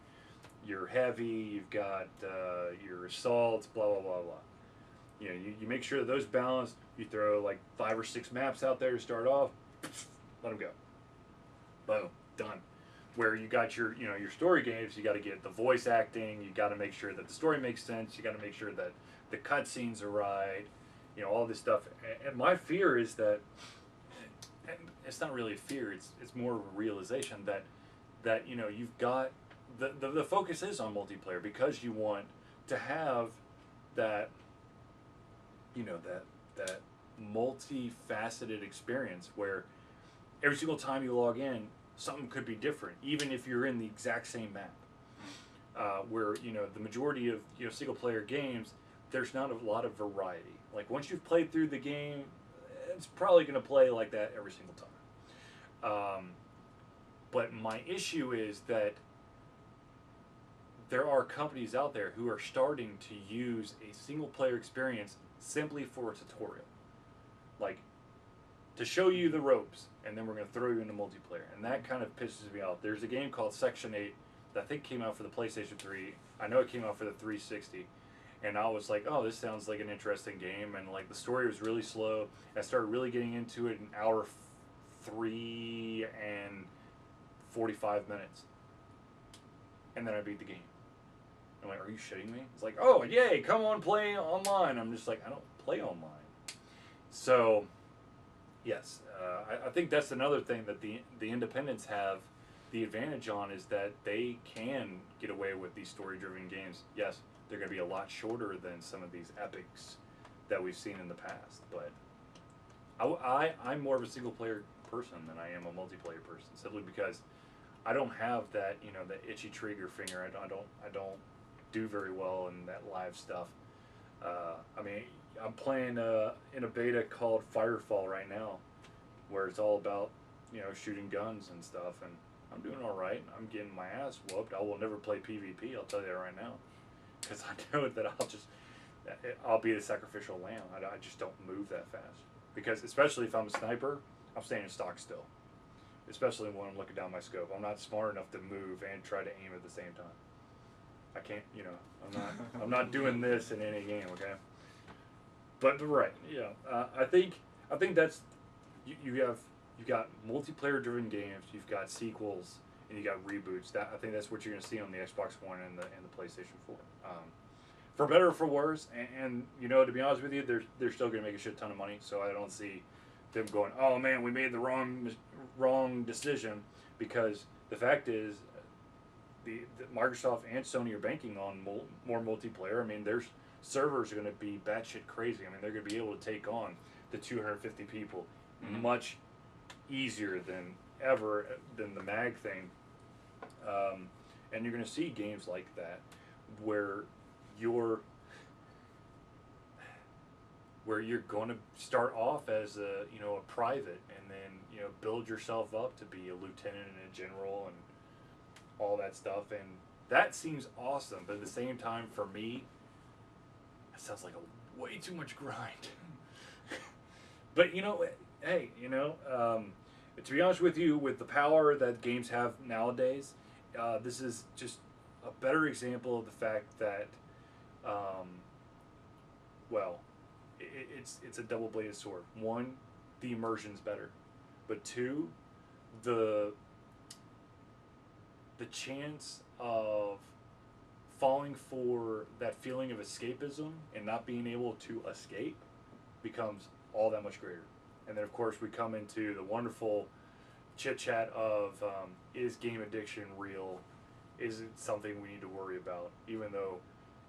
your heavy, you've got your assaults, blah blah blah blah. You know, you make sure that those balanced. You throw like 5 or 6 maps out there to start off. Let them go. Boom, done. Where you got your story games, you got to get the voice acting. You got to make sure that the story makes sense. You got to make sure that the cutscenes are right. You know, all this stuff. And my fear is that, and it's not really a fear. It's more of a realization that you know, you've got the focus is on multiplayer because you want to have that, you know, that multifaceted experience where every single time you log in, something could be different, even if you're in the exact same map. Where, you know, the majority of, you know, single player games, there's not a lot of variety. Like once you've played through the game, it's probably going to play like that every single time. But my issue is that there are companies out there who are starting to use a single player experience simply for a tutorial. Like, to show you the ropes, and then we're going to throw you into multiplayer. And that kind of pisses me off. There's a game called Section 8 that I think came out for the PlayStation 3. I know it came out for the 360. And I was like, oh, this sounds like an interesting game. And, like, the story was really slow. I started really getting into it in hour 3 and 45 minutes. And then I beat the game. I'm like, are you shitting me? It's like, oh, yay, come on, play online. I'm just like, I don't play online. So, yes, I think that's another thing that the independents have the advantage on, is that they can get away with these story-driven games. Yes, they're going to be a lot shorter than some of these epics that we've seen in the past. But I'm more of a single-player person than I am a multiplayer person, simply because I don't have that, you know, that itchy trigger finger. I don't do very well in that live stuff. I mean, I'm playing in a beta called Firefall right now, where it's all about, you know, shooting guns and stuff, and I'm doing all right. I'm getting my ass whooped. I will never play PvP. I'll tell you that right now, because I know that I'll be the sacrificial lamb. I just don't move that fast, because especially if I'm a sniper, I'm staying in stock still. Especially when I'm looking down my scope. I'm not smart enough to move and try to aim at the same time. I can't, you know, I'm not doing this in any game, okay? But right, yeah. I think that's you've got multiplayer driven games, you've got sequels, and you got reboots. I think that's what you're gonna see on the Xbox One and the PlayStation 4. For better or for worse, and you know, to be honest with you, they're still gonna make a shit ton of money, so I don't see them going, oh man, we made the wrong decision, because the fact is, the Microsoft and Sony are banking on more multiplayer. I mean, their servers are going to be batshit crazy. I mean, they're going to be able to take on the 250 people much easier than ever than the MAG thing. And you're going to see games like that where you're going to start off as a private, and then, you know, build yourself up to be a lieutenant and a general and all that stuff. And that seems awesome, but at the same time, for me, that sounds like a way too much grind. But, you know, hey, you know, to be honest with you, with the power that games have nowadays, this is just a better example of the fact that, well, it's a double-bladed sword. One, the immersion's better, but two, the chance of falling for that feeling of escapism and not being able to escape becomes all that much greater. And then, of course, we come into the wonderful chit-chat of, is game addiction real? Is it something we need to worry about? Even though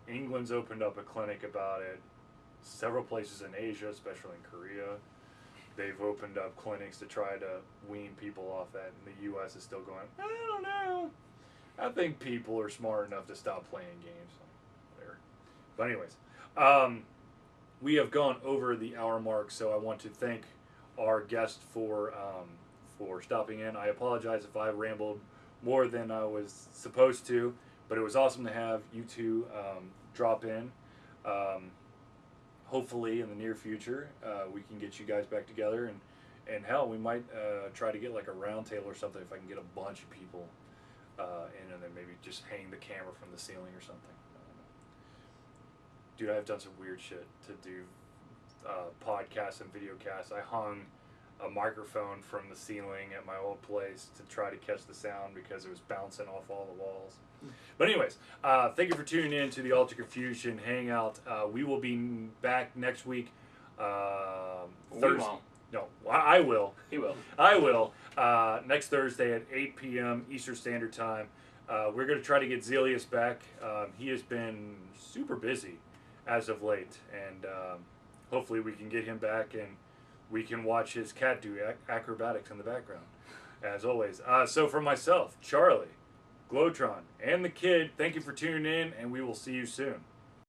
England's opened up a clinic about it, several places in Asia, especially in Korea, they've opened up clinics to try to wean people off that, and the U.S. is still going, I don't know. I think people are smart enough to stop playing games. Whatever. But anyways, we have gone over the hour mark, so I want to thank our guest for stopping in. I apologize if I rambled more than I was supposed to, but it was awesome to have you two drop in. Hopefully in the near future we can get you guys back together, and hell, we might try to get like a round table or something if I can get a bunch of people in, and then maybe just hang the camera from the ceiling or something. Dude, I've done some weird shit to do podcasts and video casts. I hung a microphone from the ceiling at my old place to try to catch the sound because it was bouncing off all the walls. But anyways, thank you for tuning in to the Ultra Confusion Hangout. We will be back next week. We won't. No, I will. He will. I will. Next Thursday at 8 p.m. Eastern Standard Time. We're going to try to get Zelius back. He has been super busy as of late, and hopefully we can get him back and we can watch his cat do acrobatics in the background, as always. So for myself, Charlie, GloTron, and the kid, thank you for tuning in, and we will see you soon.